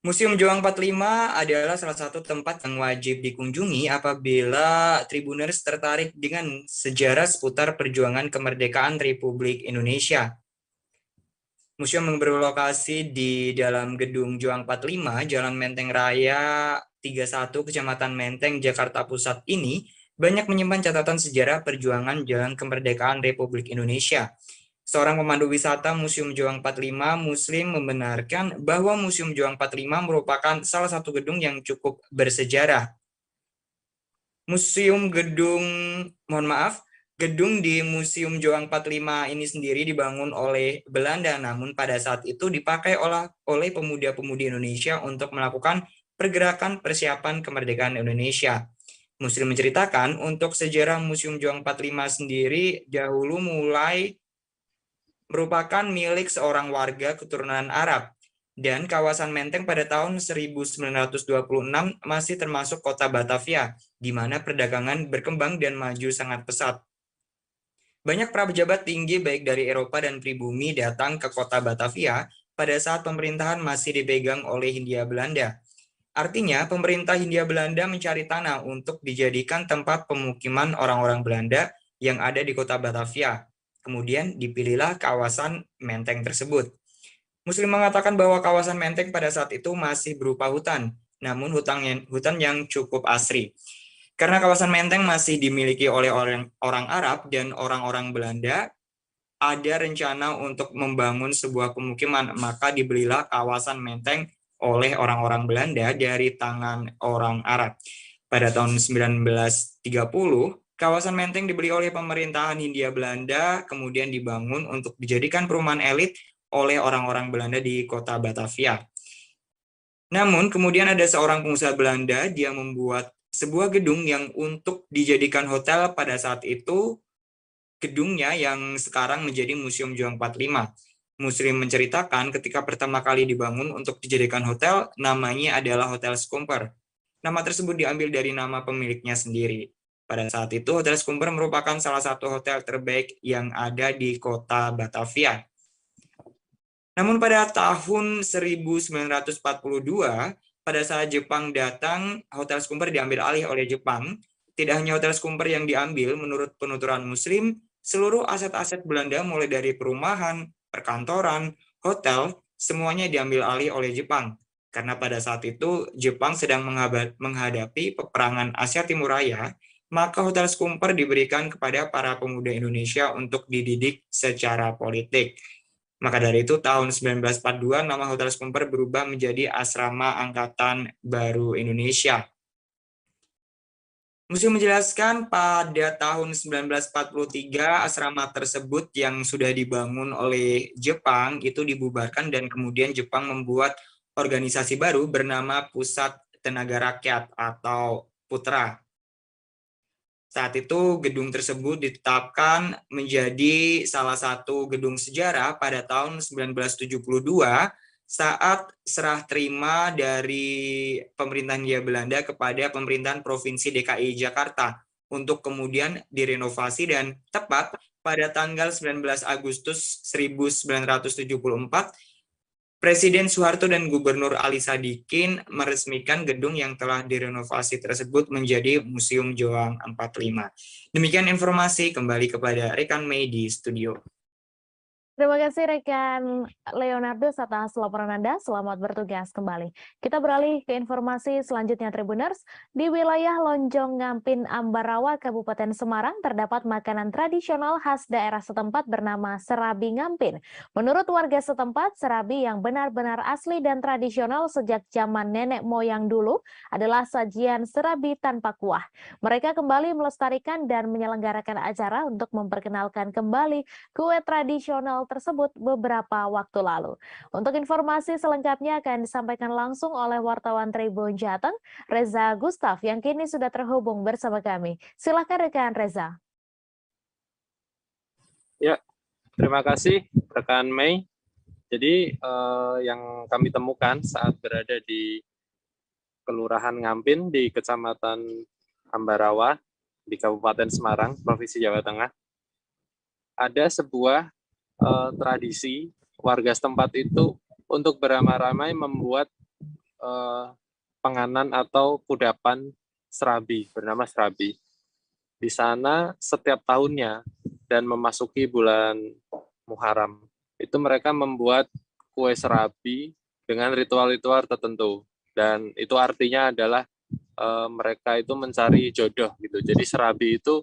Museum Juang 45 adalah salah satu tempat yang wajib dikunjungi apabila Tribuners tertarik dengan sejarah seputar perjuangan kemerdekaan Republik Indonesia. Museum yang berlokasi di dalam Gedung Juang 45, Jalan Menteng Raya 31, Kecamatan Menteng, Jakarta Pusat ini banyak menyimpan catatan sejarah perjuangan jalan kemerdekaan Republik Indonesia. Seorang pemandu wisata Museum Juang 45, Muslim, membenarkan bahwa Museum Juang 45 merupakan salah satu gedung yang cukup bersejarah. Gedung di Museum Juang 45 ini sendiri dibangun oleh Belanda, namun pada saat itu dipakai oleh pemuda-pemudi Indonesia untuk melakukan pergerakan persiapan kemerdekaan Indonesia. Muslim menceritakan untuk sejarah Museum Juang 45 sendiri dahulu merupakan milik seorang warga keturunan Arab, dan kawasan Menteng pada tahun 1926 masih termasuk kota Batavia, di mana perdagangan berkembang dan maju sangat pesat. Banyak para pejabat tinggi baik dari Eropa dan pribumi datang ke kota Batavia pada saat pemerintahan masih dipegang oleh Hindia Belanda. Artinya, pemerintah Hindia Belanda mencari tanah untuk dijadikan tempat pemukiman orang-orang Belanda yang ada di kota Batavia. Kemudian dipilihlah kawasan Menteng tersebut. Muslim mengatakan bahwa kawasan Menteng pada saat itu masih berupa hutan, namun hutan yang cukup asri. Karena kawasan Menteng masih dimiliki oleh orang Arab dan orang-orang Belanda, ada rencana untuk membangun sebuah pemukiman, maka dibelilah kawasan Menteng oleh orang-orang Belanda dari tangan orang Arab. Pada tahun 1930, kawasan Menteng dibeli oleh pemerintahan Hindia Belanda, kemudian dibangun untuk dijadikan perumahan elit oleh orang-orang Belanda di kota Batavia. Namun, kemudian ada seorang pengusaha Belanda, dia membuat sebuah gedung yang untuk dijadikan hotel pada saat itu, gedungnya yang sekarang menjadi Museum Juang 45. Muslim menceritakan ketika pertama kali dibangun untuk dijadikan hotel, namanya adalah Hotel Skumper. Nama tersebut diambil dari nama pemiliknya sendiri. Pada saat itu, Hotel Skumper merupakan salah satu hotel terbaik yang ada di kota Batavia. Namun pada tahun 1942, pada saat Jepang datang, Hotel Skumper diambil alih oleh Jepang. Tidak hanya Hotel Skumper yang diambil, menurut penuturan Muslim, seluruh aset-aset Belanda mulai dari perumahan, perkantoran, hotel, semuanya diambil alih oleh Jepang. Karena pada saat itu, Jepang sedang menghadapi peperangan Asia Timur Raya, maka Hotel Skumper diberikan kepada para pemuda Indonesia untuk dididik secara politik. Maka dari itu tahun 1942 nama Hotel Skumper berubah menjadi Asrama Angkatan Baru Indonesia. Museum menjelaskan pada tahun 1943 asrama tersebut yang sudah dibangun oleh Jepang itu dibubarkan dan kemudian Jepang membuat organisasi baru bernama Pusat Tenaga Rakyat atau Putra. Saat itu gedung tersebut ditetapkan menjadi salah satu gedung sejarah pada tahun 1972 saat serah terima dari pemerintahan Hindia Belanda kepada pemerintahan Provinsi DKI Jakarta untuk kemudian direnovasi dan tepat pada tanggal 19 Agustus 1974 Presiden Soeharto dan Gubernur Ali Sadikin meresmikan gedung yang telah direnovasi tersebut menjadi Museum Juang 45. Demikian informasi, kembali kepada rekan Mei di studio. Terima kasih rekan Leonardo atas laporan Anda. Selamat bertugas kembali. Kita beralih ke informasi selanjutnya Tribuners. Di wilayah Lonjong Ngampin Ambarawa, Kabupaten Semarang, terdapat makanan tradisional khas daerah setempat bernama serabi ngampin. Menurut warga setempat, serabi yang benar-benar asli dan tradisional sejak zaman nenek moyang dulu adalah sajian serabi tanpa kuah. Mereka kembali melestarikan dan menyelenggarakan acara untuk memperkenalkan kembali kue tradisional tersebut beberapa waktu lalu. Untuk informasi selengkapnya akan disampaikan langsung oleh wartawan Tribun Jateng, Reza Gustaf, yang kini sudah terhubung bersama kami. Silakan rekan Reza. Ya, terima kasih rekan Mei. Jadi yang kami temukan saat berada di Kelurahan Ngampin di Kecamatan Ambarawa di Kabupaten Semarang, Provinsi Jawa Tengah, ada sebuah tradisi warga setempat itu untuk beramai-ramai membuat penganan atau kudapan serabi bernama serabi. Di sana setiap tahunnya dan memasuki bulan Muharram itu mereka membuat kue serabi dengan ritual-ritual tertentu, dan itu artinya adalah mereka itu mencari jodoh gitu. Jadi serabi itu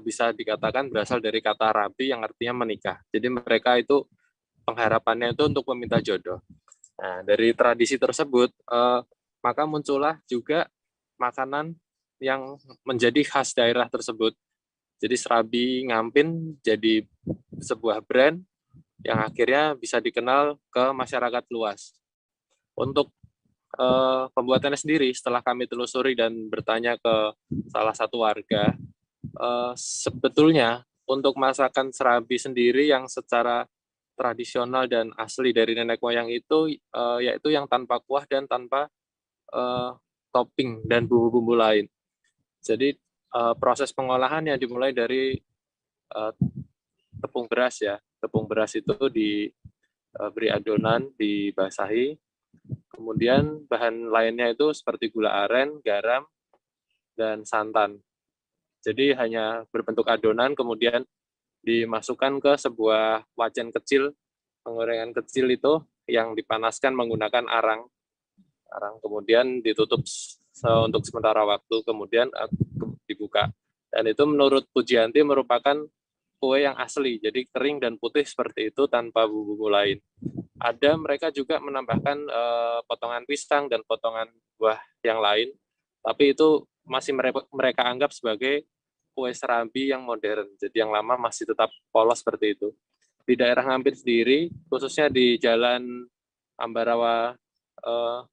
bisa dikatakan berasal dari kata rabi yang artinya menikah. Jadi mereka itu pengharapannya itu untuk meminta jodoh. Nah, dari tradisi tersebut maka muncullah juga makanan yang menjadi khas daerah tersebut. Jadi serabi ngampin jadi sebuah brand yang akhirnya bisa dikenal ke masyarakat luas. Untuk pembuatannya sendiri, setelah kami telusuri dan bertanya ke salah satu warga, sebetulnya untuk masakan serabi sendiri yang secara tradisional dan asli dari nenek moyang itu yaitu yang tanpa kuah dan tanpa topping dan bumbu-bumbu lain. Jadi proses pengolahannya dimulai dari tepung beras ya. Tepung beras itu diberi adonan, dibasahi. Kemudian bahan lainnya itu seperti gula aren, garam, dan santan. Jadi hanya berbentuk adonan, kemudian dimasukkan ke sebuah wajan kecil, penggorengan kecil itu yang dipanaskan menggunakan arang. Kemudian ditutup untuk sementara waktu, kemudian dibuka. Dan itu menurut Pujianti merupakan kue yang asli, jadi kering dan putih seperti itu tanpa bumbu lain. Ada mereka juga menambahkan potongan pisang dan potongan buah yang lain, tapi itu masih mereka anggap sebagai kue serabi yang modern, jadi yang lama masih tetap polos seperti itu. Di daerah Ngampin sendiri, khususnya di Jalan Ambarawa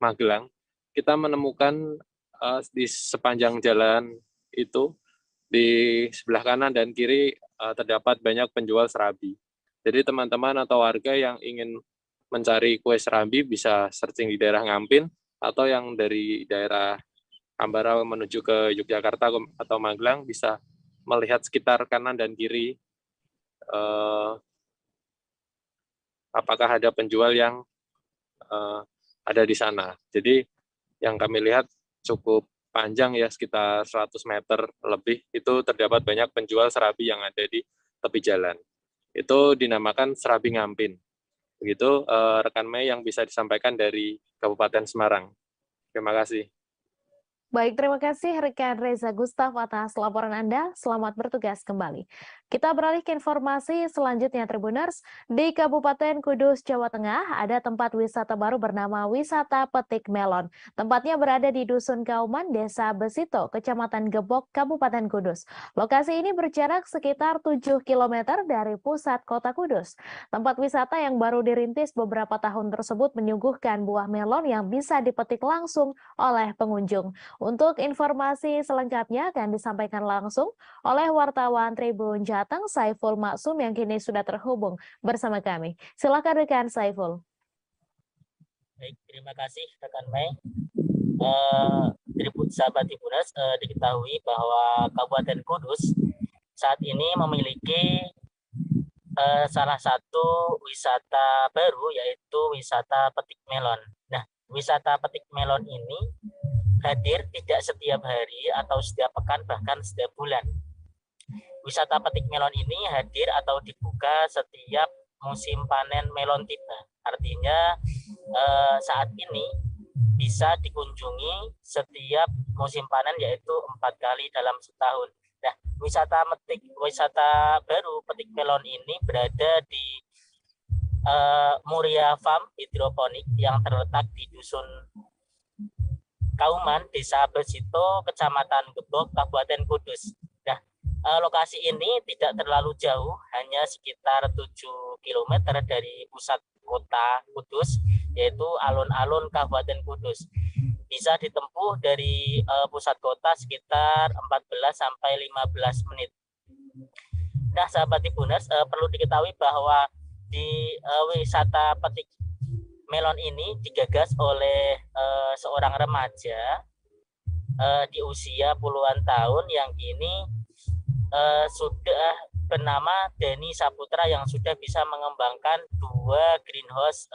Magelang, kita menemukan di sepanjang jalan itu, di sebelah kanan dan kiri terdapat banyak penjual serabi. Jadi teman-teman atau warga yang ingin mencari kue serabi bisa searching di daerah Ngampin, atau yang dari daerah Ambarawa menuju ke Yogyakarta atau Magelang bisa melihat sekitar kanan dan kiri apakah ada penjual yang ada di sana. Jadi yang kami lihat cukup panjang ya, sekitar 100 meter lebih, itu terdapat banyak penjual serabi yang ada di tepi jalan. Itu dinamakan serabi ngampin. Begitu rekan Mei yang bisa disampaikan dari Kabupaten Semarang. Terima kasih. Baik, terima kasih rekan Reza Gustaf atas laporan Anda. Selamat bertugas kembali. Kita beralih ke informasi selanjutnya Tribuners. Di Kabupaten Kudus, Jawa Tengah, ada tempat wisata baru bernama Wisata Petik Melon. Tempatnya berada di Dusun Kauman, Desa Besito, Kecamatan Gebok, Kabupaten Kudus. Lokasi ini berjarak sekitar 7 km dari pusat kota Kudus. Tempat wisata yang baru dirintis beberapa tahun tersebut menyuguhkan buah melon yang bisa dipetik langsung oleh pengunjung. Untuk informasi selengkapnya akan disampaikan langsung oleh wartawan Tribun Jateng, Saiful Maksum, yang kini sudah terhubung bersama kami. Silakan rekan Saiful. Baik, terima kasih rekan Mei. Sahabat Tribuners, diketahui bahwa Kabupaten Kudus saat ini memiliki salah satu wisata baru, yaitu wisata petik melon. Nah, wisata petik melon ini hadir tidak setiap hari atau setiap pekan, bahkan setiap bulan. Wisata petik melon ini hadir atau dibuka setiap musim panen melon tiba. Artinya saat ini bisa dikunjungi setiap musim panen, yaitu 4 kali dalam setahun. Nah, wisata baru petik melon ini berada di Muria Farm Hidroponik yang terletak di Dusun Kauman, Desa Besito, Kecamatan Gebok, Kabupaten Kudus. Nah, lokasi ini tidak terlalu jauh, hanya sekitar 7 km dari pusat kota Kudus, yaitu alun-alun Kabupaten Kudus. Bisa ditempuh dari pusat kota sekitar 14 sampai 15 menit. Nah, sahabat Tribuners, perlu diketahui bahwa di wisata petik melon ini digagas oleh seorang remaja di usia puluhan tahun yang kini sudah bernama Denny Saputra, yang sudah bisa mengembangkan 2 greenhouse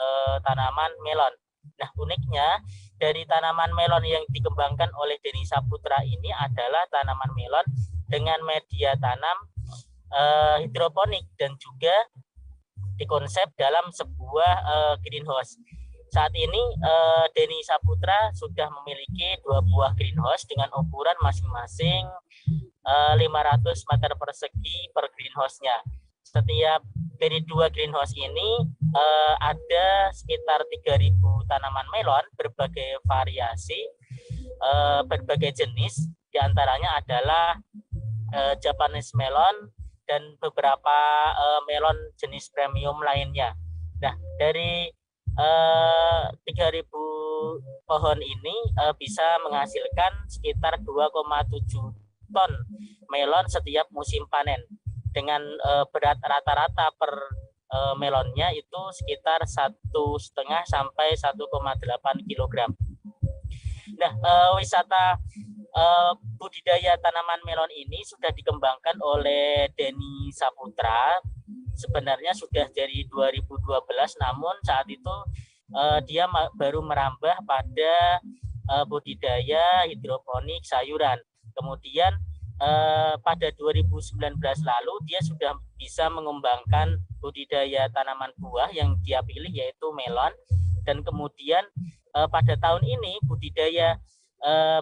tanaman melon. Nah, uniknya dari tanaman melon yang dikembangkan oleh Denny Saputra ini adalah tanaman melon dengan media tanam hidroponik dan juga dikonsep dalam sebuah greenhouse. Saat ini Denny Saputra sudah memiliki 2 buah greenhouse dengan ukuran masing-masing 500 meter persegi per greenhouse-nya. Setiap dari 2 greenhouse ini ada sekitar 3.000 tanaman melon berbagai variasi, berbagai jenis, diantaranya adalah Japanese melon dan beberapa melon jenis premium lainnya. Nah, dari 3.000 pohon ini bisa menghasilkan sekitar 2,7 ton melon setiap musim panen, dengan berat rata-rata per melonnya itu sekitar 1,5 sampai 1,8 kg. Nah, wisata budidaya tanaman melon ini sudah dikembangkan oleh Denny Saputra sebenarnya sudah dari 2012, namun saat itu dia baru merambah pada budidaya hidroponik sayuran. Kemudian pada 2019 lalu dia sudah bisa mengembangkan budidaya tanaman buah yang dia pilih, yaitu melon. Dan kemudian pada tahun ini budidaya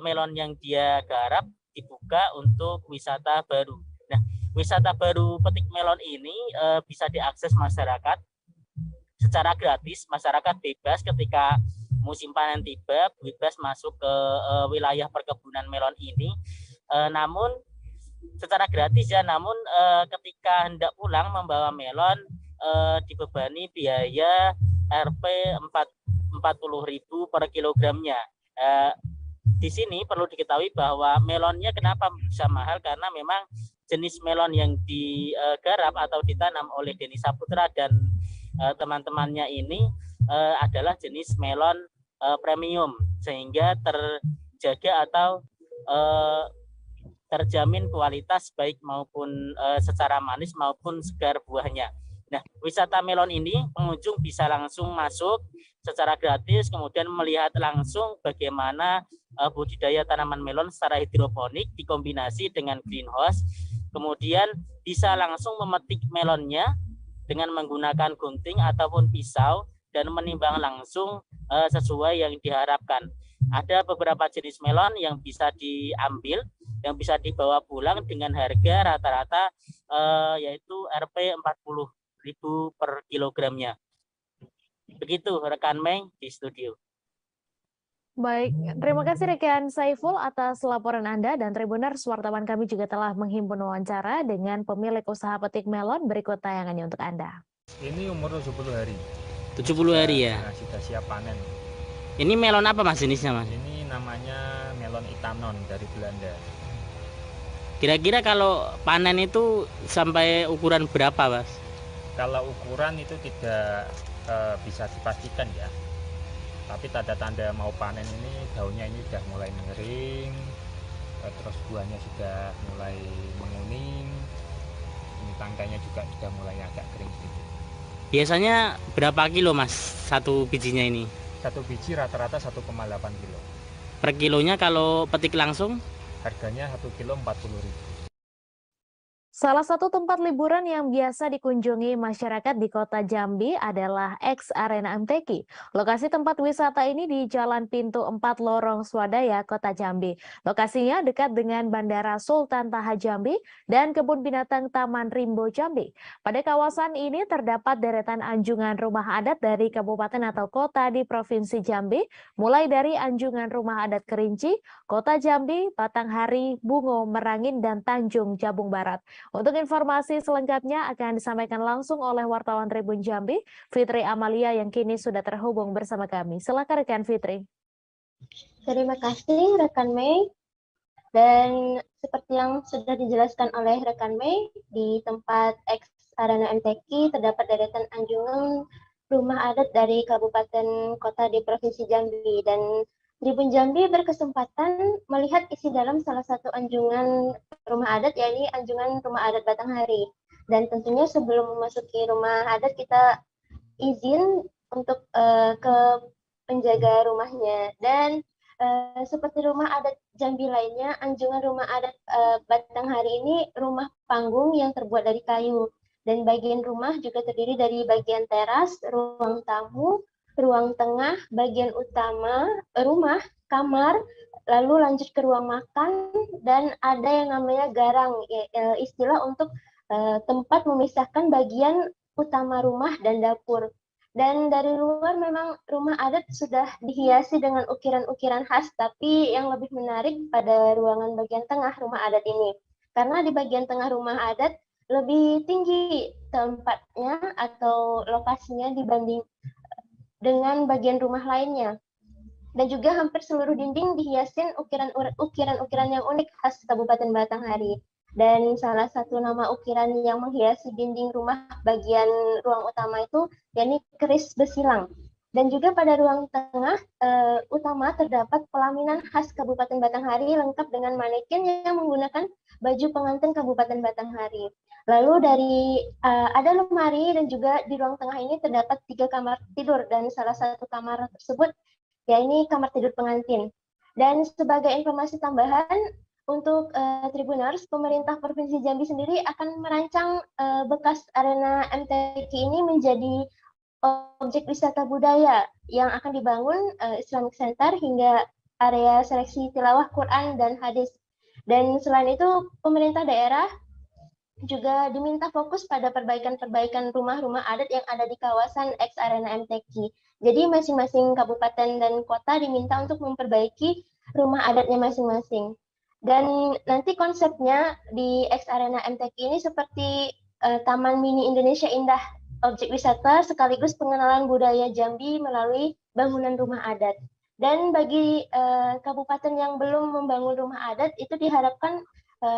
melon yang dia garap dibuka untuk wisata baru. Nah, wisata baru petik melon ini bisa diakses masyarakat secara gratis. Masyarakat bebas ketika musim panen tiba, bebas masuk ke wilayah perkebunan melon ini. Namun secara gratis ya, namun ketika hendak pulang membawa melon dibebani biaya Rp 40.000 per kilogramnya. Di sini perlu diketahui bahwa melonnya kenapa bisa mahal, karena memang jenis melon yang digarap atau ditanam oleh Denny Saputra dan teman-temannya ini adalah jenis melon premium, sehingga terjaga atau terjamin kualitas baik maupun secara manis maupun segar buahnya. Nah, wisata melon ini pengunjung bisa langsung masuk secara gratis, kemudian melihat langsung bagaimana budidaya tanaman melon secara hidroponik dikombinasi dengan greenhouse. Kemudian bisa langsung memetik melonnya dengan menggunakan gunting ataupun pisau dan menimbang langsung sesuai yang diharapkan. Ada beberapa jenis melon yang bisa diambil, yang bisa dibawa pulang dengan harga rata-rata yaitu Rp 40.000 per kilogramnya. Begitu rekan Mei di studio. Baik, terima kasih rekan Saiful atas laporan Anda, dan Tribuners, wartawan kami juga telah menghimpun wawancara dengan pemilik usaha petik melon. Berikut tayangannya untuk Anda. Ini umur 70 hari. 70 hari ya? Nah, sudah siap panen. Ini melon apa mas jenisnya mas? Ini namanya melon itanon dari Belanda. Kira-kira kalau panen itu sampai ukuran berapa mas? Kalau ukuran itu tidak bisa dipastikan ya. Tapi tanda-tanda mau panen ini daunnya ini sudah mulai mengering, terus buahnya sudah mulai menguning, ini tangkainya juga sudah mulai agak kering sedikit. Biasanya berapa kilo mas satu bijinya ini? Satu biji rata-rata 1,8 kilo. Per kilonya kalau petik langsung? Harganya 1 kilo 40.000. Salah satu tempat liburan yang biasa dikunjungi masyarakat di Kota Jambi adalah X Arena MTQ. Lokasi tempat wisata ini di Jalan Pintu 4 Lorong Swadaya, Kota Jambi. Lokasinya dekat dengan Bandara Sultan Taha Jambi dan Kebun Binatang Taman Rimbo Jambi. Pada kawasan ini terdapat deretan anjungan rumah adat dari kabupaten atau kota di Provinsi Jambi, mulai dari anjungan rumah adat Kerinci, Kota Jambi, Batanghari, Bungo, Merangin, dan Tanjung Jabung Barat. Untuk informasi selengkapnya akan disampaikan langsung oleh wartawan Tribun Jambi, Fitri Amalia yang kini sudah terhubung bersama kami. Silakan rekan Fitri. Terima kasih rekan Mei. Dan seperti yang sudah dijelaskan oleh rekan Mei, di tempat X Arena MTQ terdapat deretan anjungan rumah adat dari kabupaten kota di Provinsi Jambi, dan Tribun Jambi berkesempatan melihat isi dalam salah satu anjungan rumah adat, yakni anjungan rumah adat Batanghari. Dan tentunya sebelum memasuki rumah adat kita izin untuk ke penjaga rumahnya. Dan seperti rumah adat Jambi lainnya, anjungan rumah adat Batanghari ini rumah panggung yang terbuat dari kayu. Dan bagian rumah juga terdiri dari bagian teras, ruang tamu, ruang tengah, bagian utama rumah, kamar, lalu lanjut ke ruang makan, dan ada yang namanya garang, istilah untuk tempat memisahkan bagian utama rumah dan dapur. Dan dari luar memang rumah adat sudah dihiasi dengan ukiran-ukiran khas, tapi yang lebih menarik pada ruangan bagian tengah rumah adat ini. Karena di bagian tengah rumah adat lebih tinggi tempatnya atau lokasinya dibanding dengan bagian rumah lainnya. Dan juga hampir seluruh dinding dihiasin ukiran-ukiran yang unik khas Kabupaten Batanghari. Dan salah satu nama ukiran yang menghiasi dinding rumah bagian ruang utama itu yakni keris besilang. Dan juga pada ruang tengah utama terdapat pelaminan khas Kabupaten Batanghari lengkap dengan manekin yang menggunakan baju pengantin Kabupaten Batanghari. Lalu ada lemari, dan juga di ruang tengah ini terdapat 3 kamar tidur, dan salah satu kamar tersebut yakni kamar tidur pengantin. Dan sebagai informasi tambahan untuk Tribuners, pemerintah Provinsi Jambi sendiri akan merancang bekas arena MTQ ini menjadi objek wisata budaya yang akan dibangun Islamic Center hingga area seleksi tilawah Quran dan hadis. Dan selain itu, pemerintah daerah juga diminta fokus pada perbaikan-perbaikan rumah-rumah adat yang ada di kawasan X Arena MTQ. Jadi masing-masing kabupaten dan kota diminta untuk memperbaiki rumah adatnya masing-masing. Dan nanti konsepnya di X Arena MTQ ini seperti Taman Mini Indonesia Indah, objek wisata sekaligus pengenalan budaya Jambi melalui bangunan rumah adat. Dan bagi kabupaten yang belum membangun rumah adat, itu diharapkan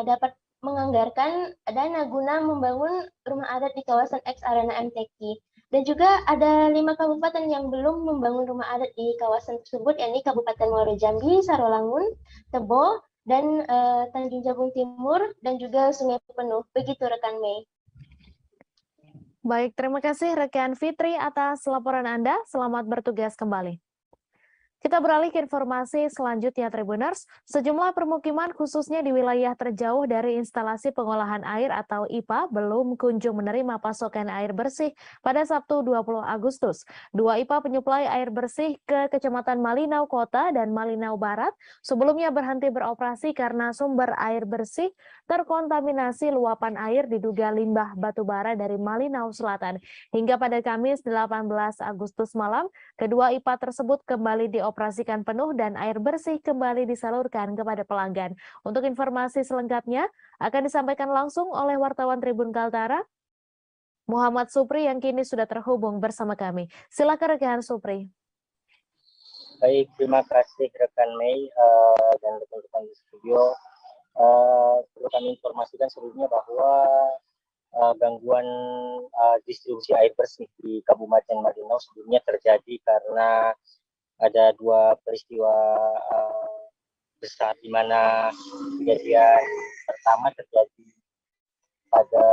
dapat menganggarkan dana guna membangun rumah adat di kawasan X Arena MTQ. Dan juga ada 5 kabupaten yang belum membangun rumah adat di kawasan tersebut, yakni Kabupaten Muaro Jambi, Sarolangun, Tebo, dan Tanjung Jabung Timur, dan juga Sungai Penuh. Begitu rekan Mei. Baik, terima kasih rekan Fitri atas laporan Anda. Selamat bertugas kembali. Kita beralih ke informasi selanjutnya, Tribuners. Sejumlah permukiman khususnya di wilayah terjauh dari instalasi pengolahan air atau IPA belum kunjung menerima pasokan air bersih pada Sabtu 20 Agustus. 2 IPA penyuplai air bersih ke Kecamatan Malinau Kota dan Malinau Barat sebelumnya berhenti beroperasi karena sumber air bersih terkontaminasi luapan air diduga limbah batubara dari Malinau Selatan. Hingga pada Kamis 18 Agustus malam, kedua IPA tersebut kembali dioperasikan penuh dan air bersih kembali disalurkan kepada pelanggan. Untuk informasi selengkapnya akan disampaikan langsung oleh wartawan Tribun Kaltara, Muhammad Supri yang kini sudah terhubung bersama kami. Silakan rekan Supri. Baik, terima kasih rekan Mei dan rekan-rekan di studio. Perlu kami informasikan sebelumnya bahwa gangguan distribusi air bersih di Kabupaten Malinau sebelumnya terjadi karena ada 2 peristiwa besar, di mana kejadian pertama terjadi pada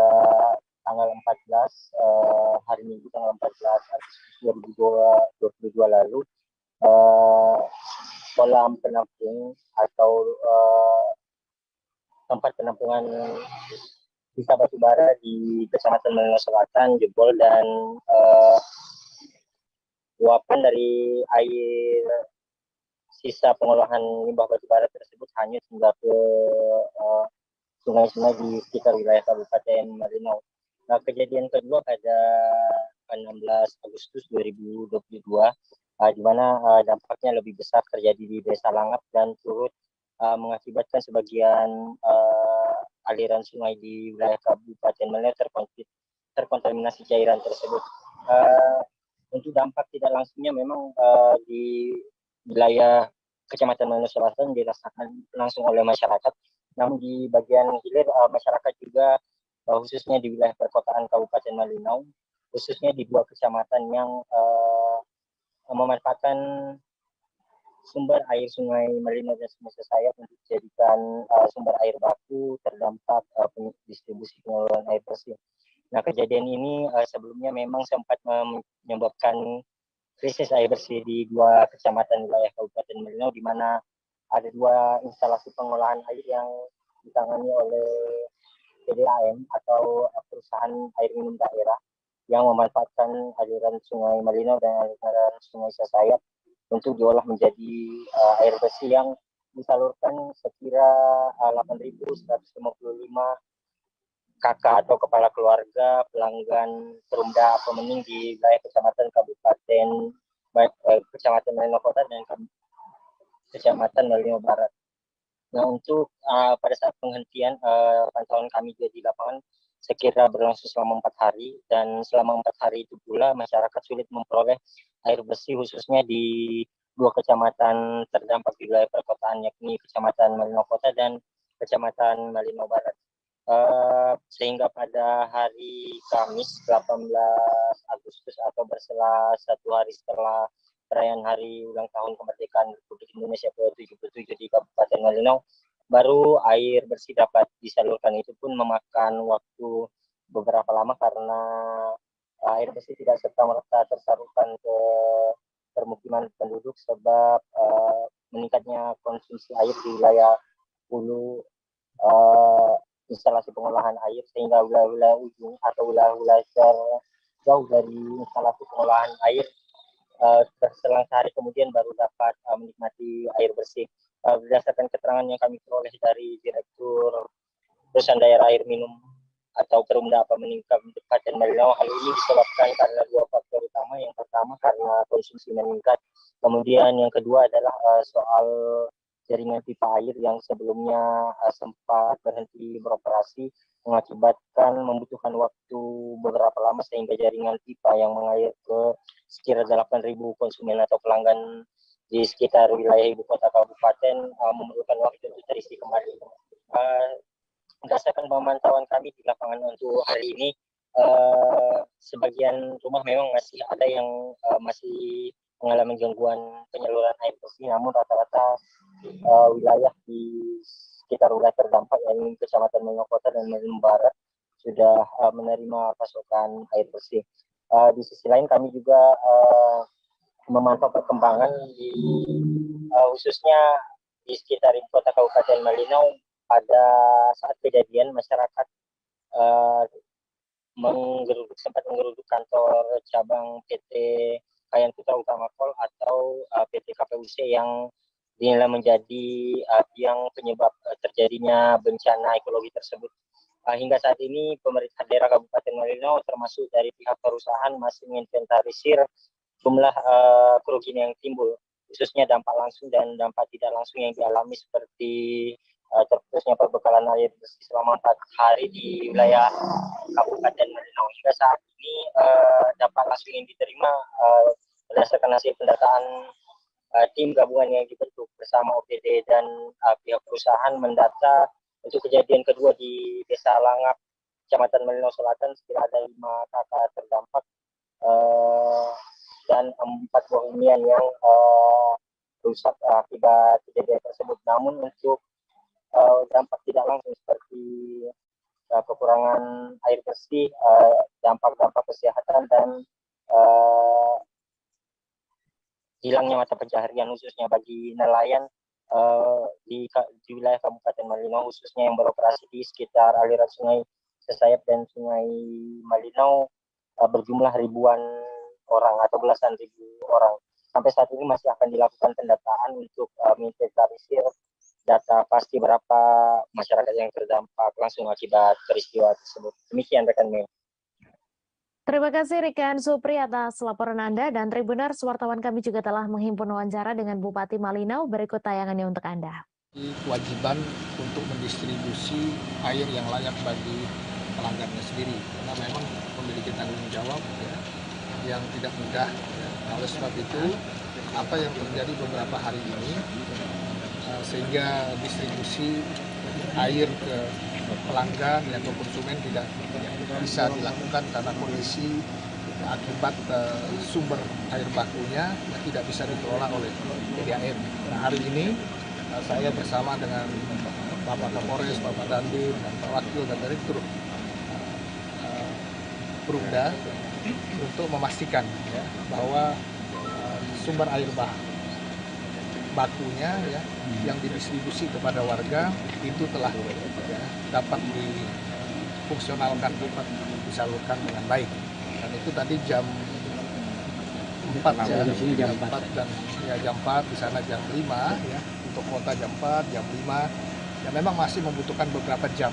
tanggal 14 hari Minggu tanggal 14 Agustus 2022 lalu. Kolam penampung atau tempat penampungan Bisa batubara di Kecamatan Malino Selatan jebol dan luapan dari air sisa pengolahan limbah batubara tersebut hanyut hingga ke sungai-sungai di sekitar wilayah Kabupaten Malino. Nah, kejadian kedua pada 16 Agustus 2022, di mana dampaknya lebih besar terjadi di Desa Langap dan turut mengakibatkan sebagian aliran sungai di wilayah Kabupaten Malino terkontaminasi cairan tersebut. Untuk dampak tidak langsungnya memang di wilayah Kecamatan Malino Selatan dirasakan langsung oleh masyarakat, namun di bagian hilir masyarakat juga khususnya di wilayah perkotaan Kabupaten Malino, khususnya di 2 kecamatan yang memanfaatkan sumber air Sungai Malino dan Sungai Sesayap untuk dijadikan sumber air baku, terdampak distribusi penyaluran air bersih. Nah, kejadian ini sebelumnya memang sempat menyebabkan krisis air bersih di 2 kecamatan wilayah Kabupaten Malino, di mana ada 2 instalasi pengolahan air yang ditangani oleh PDAM atau perusahaan air minum daerah yang memanfaatkan aliran Sungai Malino dan aliran Sungai Sesayap untuk diolah menjadi air bersih yang disalurkan sekira 8.155 kakak atau kepala keluarga pelanggan Perumda Pemening di wilayah Kecamatan Kecamatan Malino Kota dan Kecamatan Malino Barat. Nah, untuk pada saat penghentian pantauan kami juga di lapangan sekira berlangsung selama 4 hari, dan selama 4 hari itu pula masyarakat sulit memperoleh air bersih khususnya di 2 kecamatan terdampak di wilayah perkotaan, yakni Kecamatan Malino Kota dan Kecamatan Malino Barat. Sehingga pada hari Kamis 18 Agustus atau berselang 1 hari setelah perayaan hari ulang tahun kemerdekaan Republik Indonesia ke-77 di Kabupaten Malino, baru air bersih dapat disalurkan. Itu pun memakan waktu beberapa lama karena air bersih tidak serta-merta tersalurkan ke permukiman penduduk sebab meningkatnya konsumsi air di wilayah hulu instalasi pengolahan air, sehingga wilayah-wilayah ujung atau wilayah-wilayah jauh dari instalasi pengolahan air berselang sehari kemudian baru dapat menikmati air bersih. Berdasarkan keterangan yang kami peroleh dari Direktur Perusahaan Daerah Air Minum atau Perumda Pemening Kabupaten Malino, hal ini disebabkan karena 2 faktor utama. Yang pertama karena konsumsi meningkat, kemudian yang kedua adalah soal jaringan pipa air yang sebelumnya sempat berhenti beroperasi, mengakibatkan membutuhkan waktu beberapa lama sehingga jaringan pipa yang mengalir ke sekira 8.000 konsumen atau pelanggan di sekitar wilayah ibu kota kabupaten memerlukan waktu untuk terisi kembali. Berdasarkan pemantauan kami di lapangan untuk hari ini, sebagian rumah memang masih ada yang masih mengalami gangguan penyaluran air bersih, namun rata-rata wilayah di sekitar wilayah terdampak, yakni Kecamatan Malino Kota dan Malino Barat, sudah menerima pasokan air bersih. Di sisi lain kami juga memantau perkembangan di khususnya di sekitar kota Kabupaten Malino. Pada saat kejadian masyarakat sempat menggeruduk kantor cabang PT Kayan Putra Utama Kol atau PT KPUC yang dinilai menjadi yang penyebab terjadinya bencana ekologi tersebut. Hingga saat ini pemerintah daerah Kabupaten Malino termasuk dari pihak perusahaan masih menginventarisir jumlah kerugian yang timbul, khususnya dampak langsung dan dampak tidak langsung yang dialami seperti terputusnya perbekalan air bersih selama 4 hari di wilayah Kabupaten Malino. Hingga saat ini dampak langsung yang diterima berdasarkan hasil pendataan tim gabungan yang dibentuk bersama OPD dan pihak perusahaan mendata untuk kejadian kedua di Desa Langap, Kecamatan Malino Selatan, sekira ada 5 kakak terdampak dan 4 buah hunian yang rusak akibat kejadian tersebut. Namun untuk dampak tidak langsung seperti kekurangan air bersih, dampak-dampak kesehatan dan hilangnya mata pencaharian khususnya bagi nelayan di wilayah Kabupaten Malino, khususnya yang beroperasi di sekitar aliran Sungai Sesayap dan Sungai Malinau berjumlah ribuan orang atau belasan ribu orang. Sampai saat ini masih akan dilakukan pendataan untuk menginventarisir data pasti berapa masyarakat yang terdampak langsung akibat peristiwa tersebut. Demikian rekan Mei. Terima kasih Rikan Supri atas laporan Anda, dan Tribuners, wartawan kami juga telah menghimpun wawancara dengan Bupati Malinau. Berikut tayangannya untuk Anda. Kewajiban untuk mendistribusi air yang layak bagi pelanggannya sendiri, karena memang memiliki tanggung jawab ya, yang tidak mudah. Ya. Oleh sebab itu, apa yang terjadi beberapa hari ini, sehingga distribusi air ke pelanggan atau konsumen tidak bisa dilakukan karena kondisi akibat sumber air bakunya tidak bisa dikelola oleh PDAM. Nah, hari ini saya bersama dengan Bapak Kapolres, Bapak Dandim, dan Pak Wakil dan Direktur Perumda untuk memastikan ya, bahwa sumber air bakunya ya, yang didistribusi kepada warga itu telah ya, dapat difungsionalkan, dapat disalurkan dengan baik. Dan itu tadi jam 4 ya, jam 4 dan ya jam 4 di sana jam 5 ya, untuk kota jam 4, jam 5. Ya memang masih membutuhkan beberapa jam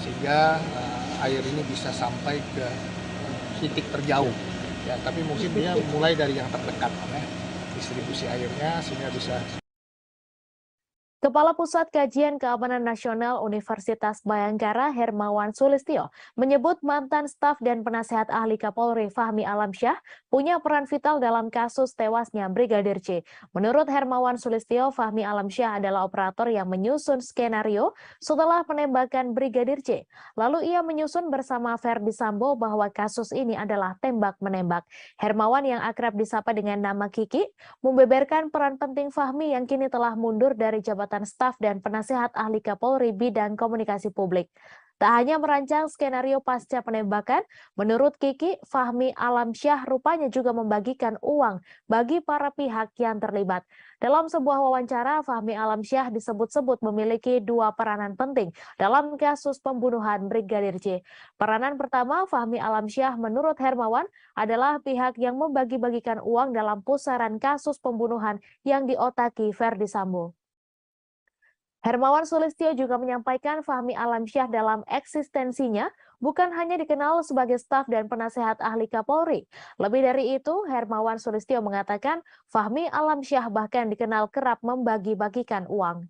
sehingga air ini bisa sampai ke titik terjauh. Ya, tapi mungkin dia mulai dari yang terdekat ya, distribusi airnya sehingga bisa. Kepala Pusat Kajian Keamanan Nasional Universitas Bhayangkara Hermawan Sulistyo menyebut mantan staf dan penasehat ahli Kapolri Fahmi Alamsyah punya peran vital dalam kasus tewasnya Brigadir J. Menurut Hermawan Sulistyo, Fahmi Alamsyah adalah operator yang menyusun skenario setelah penembakan Brigadir J. Lalu ia menyusun bersama Verdi Sambo bahwa kasus ini adalah tembak-menembak. Hermawan yang akrab disapa dengan nama Kiki membeberkan peran penting Fahmi yang kini telah mundur dari jabatan staf dan penasehat ahli Kapolri bidang komunikasi publik. Tak hanya merancang skenario pasca penembakan, menurut Kiki, Fahmi Alamsyah rupanya juga membagikan uang bagi para pihak yang terlibat. Dalam sebuah wawancara, Fahmi Alamsyah disebut-sebut memiliki dua peranan penting dalam kasus pembunuhan Brigadir J. Peranan pertama, Fahmi Alamsyah menurut Hermawan adalah pihak yang membagi-bagikan uang dalam pusaran kasus pembunuhan yang diotaki Verdi Sambo. Hermawan Sulistyo juga menyampaikan Fahmi Alamsyah dalam eksistensinya bukan hanya dikenal sebagai staf dan penasehat ahli Kapolri. Lebih dari itu, Hermawan Sulistyo mengatakan Fahmi Alamsyah bahkan dikenal kerap membagi-bagikan uang.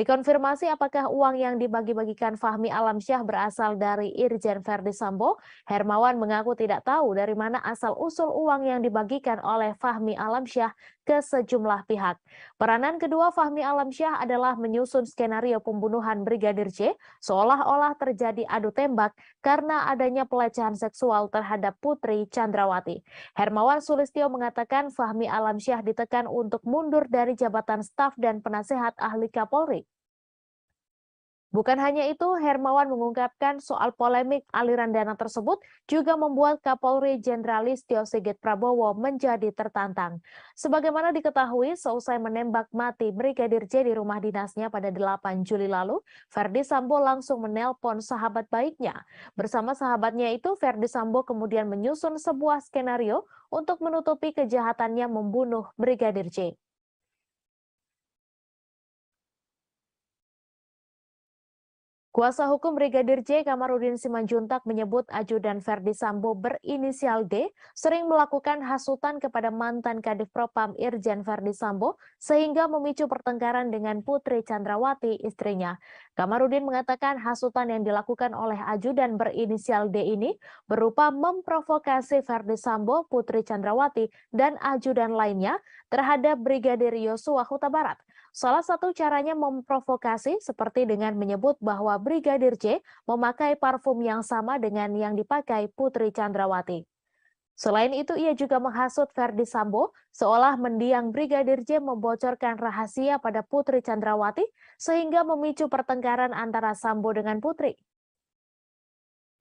Dikonfirmasi apakah uang yang dibagi-bagikan Fahmi Alamsyah berasal dari Irjen Verdi Sambo, Hermawan mengaku tidak tahu dari mana asal-usul uang yang dibagikan oleh Fahmi Alamsyah ke sejumlah pihak. Peranan kedua Fahmi Alamsyah adalah menyusun skenario pembunuhan Brigadir J seolah-olah terjadi adu tembak karena adanya pelecehan seksual terhadap Putri Chandrawati. Hermawan Sulistyo mengatakan Fahmi Alamsyah ditekan untuk mundur dari jabatan staf dan penasehat ahli Kapolri. Bukan hanya itu, Hermawan mengungkapkan soal polemik aliran dana tersebut juga membuat Kapolri Jenderal Listio Sigit Prabowo menjadi tertantang. Sebagaimana diketahui, seusai menembak mati Brigadir J di rumah dinasnya pada 8 Juli lalu, Verdi Sambo langsung menelpon sahabat baiknya. Bersama sahabatnya itu, Verdi Sambo kemudian menyusun sebuah skenario untuk menutupi kejahatannya membunuh Brigadir J. Kuasa hukum Brigadir J Kamarudin Simanjuntak menyebut ajudan Verdi Sambo berinisial D sering melakukan hasutan kepada mantan Kadif Propam Irjen Verdi Sambo sehingga memicu pertengkaran dengan Putri Chandrawati, istrinya. Kamarudin mengatakan hasutan yang dilakukan oleh ajudan berinisial D ini berupa memprovokasi Verdi Sambo, Putri Chandrawati, dan ajudan lainnya terhadap Brigadir Yosua Huta Barat. Salah satu caranya memprovokasi seperti dengan menyebut bahwa Brigadir J memakai parfum yang sama dengan yang dipakai Putri Chandrawati. Selain itu, ia juga menghasut Verdi Sambo seolah mendiang Brigadir J membocorkan rahasia pada Putri Chandrawati sehingga memicu pertengkaran antara Sambo dengan Putri.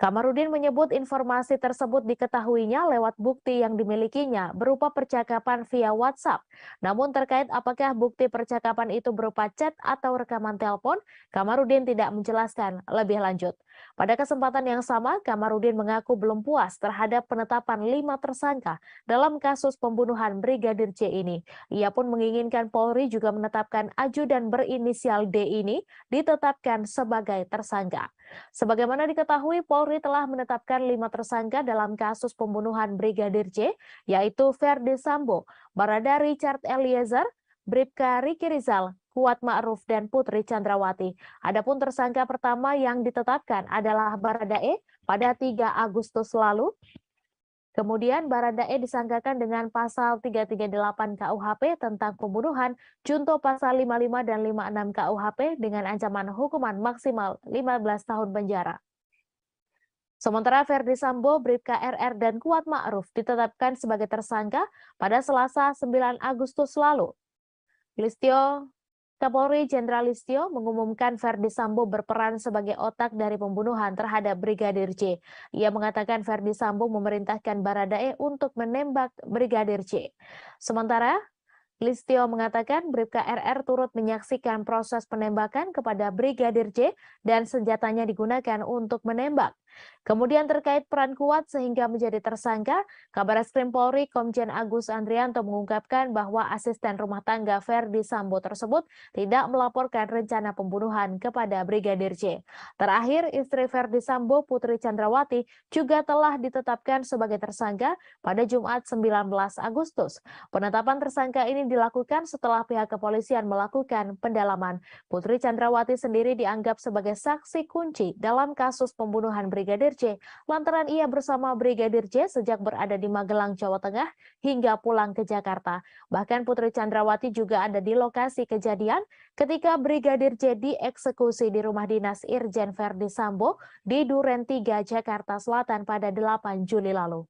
Kamarudin menyebut informasi tersebut diketahuinya lewat bukti yang dimilikinya berupa percakapan via WhatsApp. Namun terkait apakah bukti percakapan itu berupa chat atau rekaman telepon, Kamarudin tidak menjelaskan lebih lanjut. Pada kesempatan yang sama, Kamarudin mengaku belum puas terhadap penetapan 5 tersangka dalam kasus pembunuhan Brigadir J ini. Ia pun menginginkan Polri juga menetapkan ajudan berinisial D ini ditetapkan sebagai tersangka. Sebagaimana diketahui, Polri telah menetapkan 5 tersangka dalam kasus pembunuhan Brigadir J, yaitu Ferdi Sambo, Barada Richard Eliezer, Bribka Riki Rizal, Kuat Ma'ruf, dan Putri Chandrawati. Adapun tersangka pertama yang ditetapkan adalah Baradae pada 3 Agustus lalu. Kemudian Baradae disangkakan dengan pasal 338 KUHP tentang pembunuhan, junto pasal 55 dan 56 KUHP dengan ancaman hukuman maksimal 15 tahun penjara. Sementara Ferdi Sambo, Bribka RR, dan Kuat Ma'ruf ditetapkan sebagai tersangka pada Selasa 9 Agustus lalu. Kapolri Jenderal Listio mengumumkan Ferdi Sambo berperan sebagai otak dari pembunuhan terhadap Brigadir J. Ia mengatakan Ferdi Sambo memerintahkan Baradae untuk menembak Brigadir J. Sementara Listio mengatakan Bribka RR turut menyaksikan proses penembakan kepada Brigadir J dan senjatanya digunakan untuk menembak. Kemudian terkait peran Kuat sehingga menjadi tersangka, Kabareskrim Polri Komjen Agus Andrianto mengungkapkan bahwa asisten rumah tangga Ferdi Sambo tersebut tidak melaporkan rencana pembunuhan kepada Brigadir J. Terakhir, istri Ferdi Sambo, Putri Chandrawati, juga telah ditetapkan sebagai tersangka pada Jumat 19 Agustus. Penetapan tersangka ini dilakukan setelah pihak kepolisian melakukan pendalaman. Putri Chandrawati sendiri dianggap sebagai saksi kunci dalam kasus pembunuhan Brigadir J, lantaran ia bersama Brigadir J sejak berada di Magelang, Jawa Tengah hingga pulang ke Jakarta. Bahkan Putri Chandrawati juga ada di lokasi kejadian ketika Brigadir J dieksekusi di rumah dinas Irjen Ferdi Sambo di Duren 3, Jakarta Selatan pada 8 Juli lalu.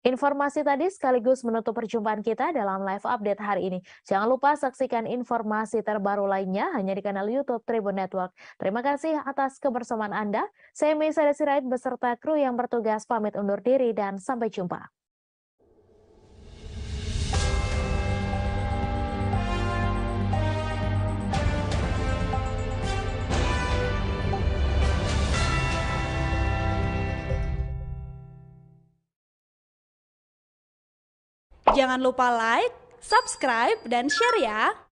Informasi tadi sekaligus menutup perjumpaan kita dalam live update hari ini. Jangan lupa saksikan informasi terbaru lainnya hanya di kanal YouTube Tribun Network. Terima kasih atas kebersamaan Anda. Saya Meisa Desirait beserta kru yang bertugas pamit undur diri dan sampai jumpa. Jangan lupa like, subscribe, dan share ya!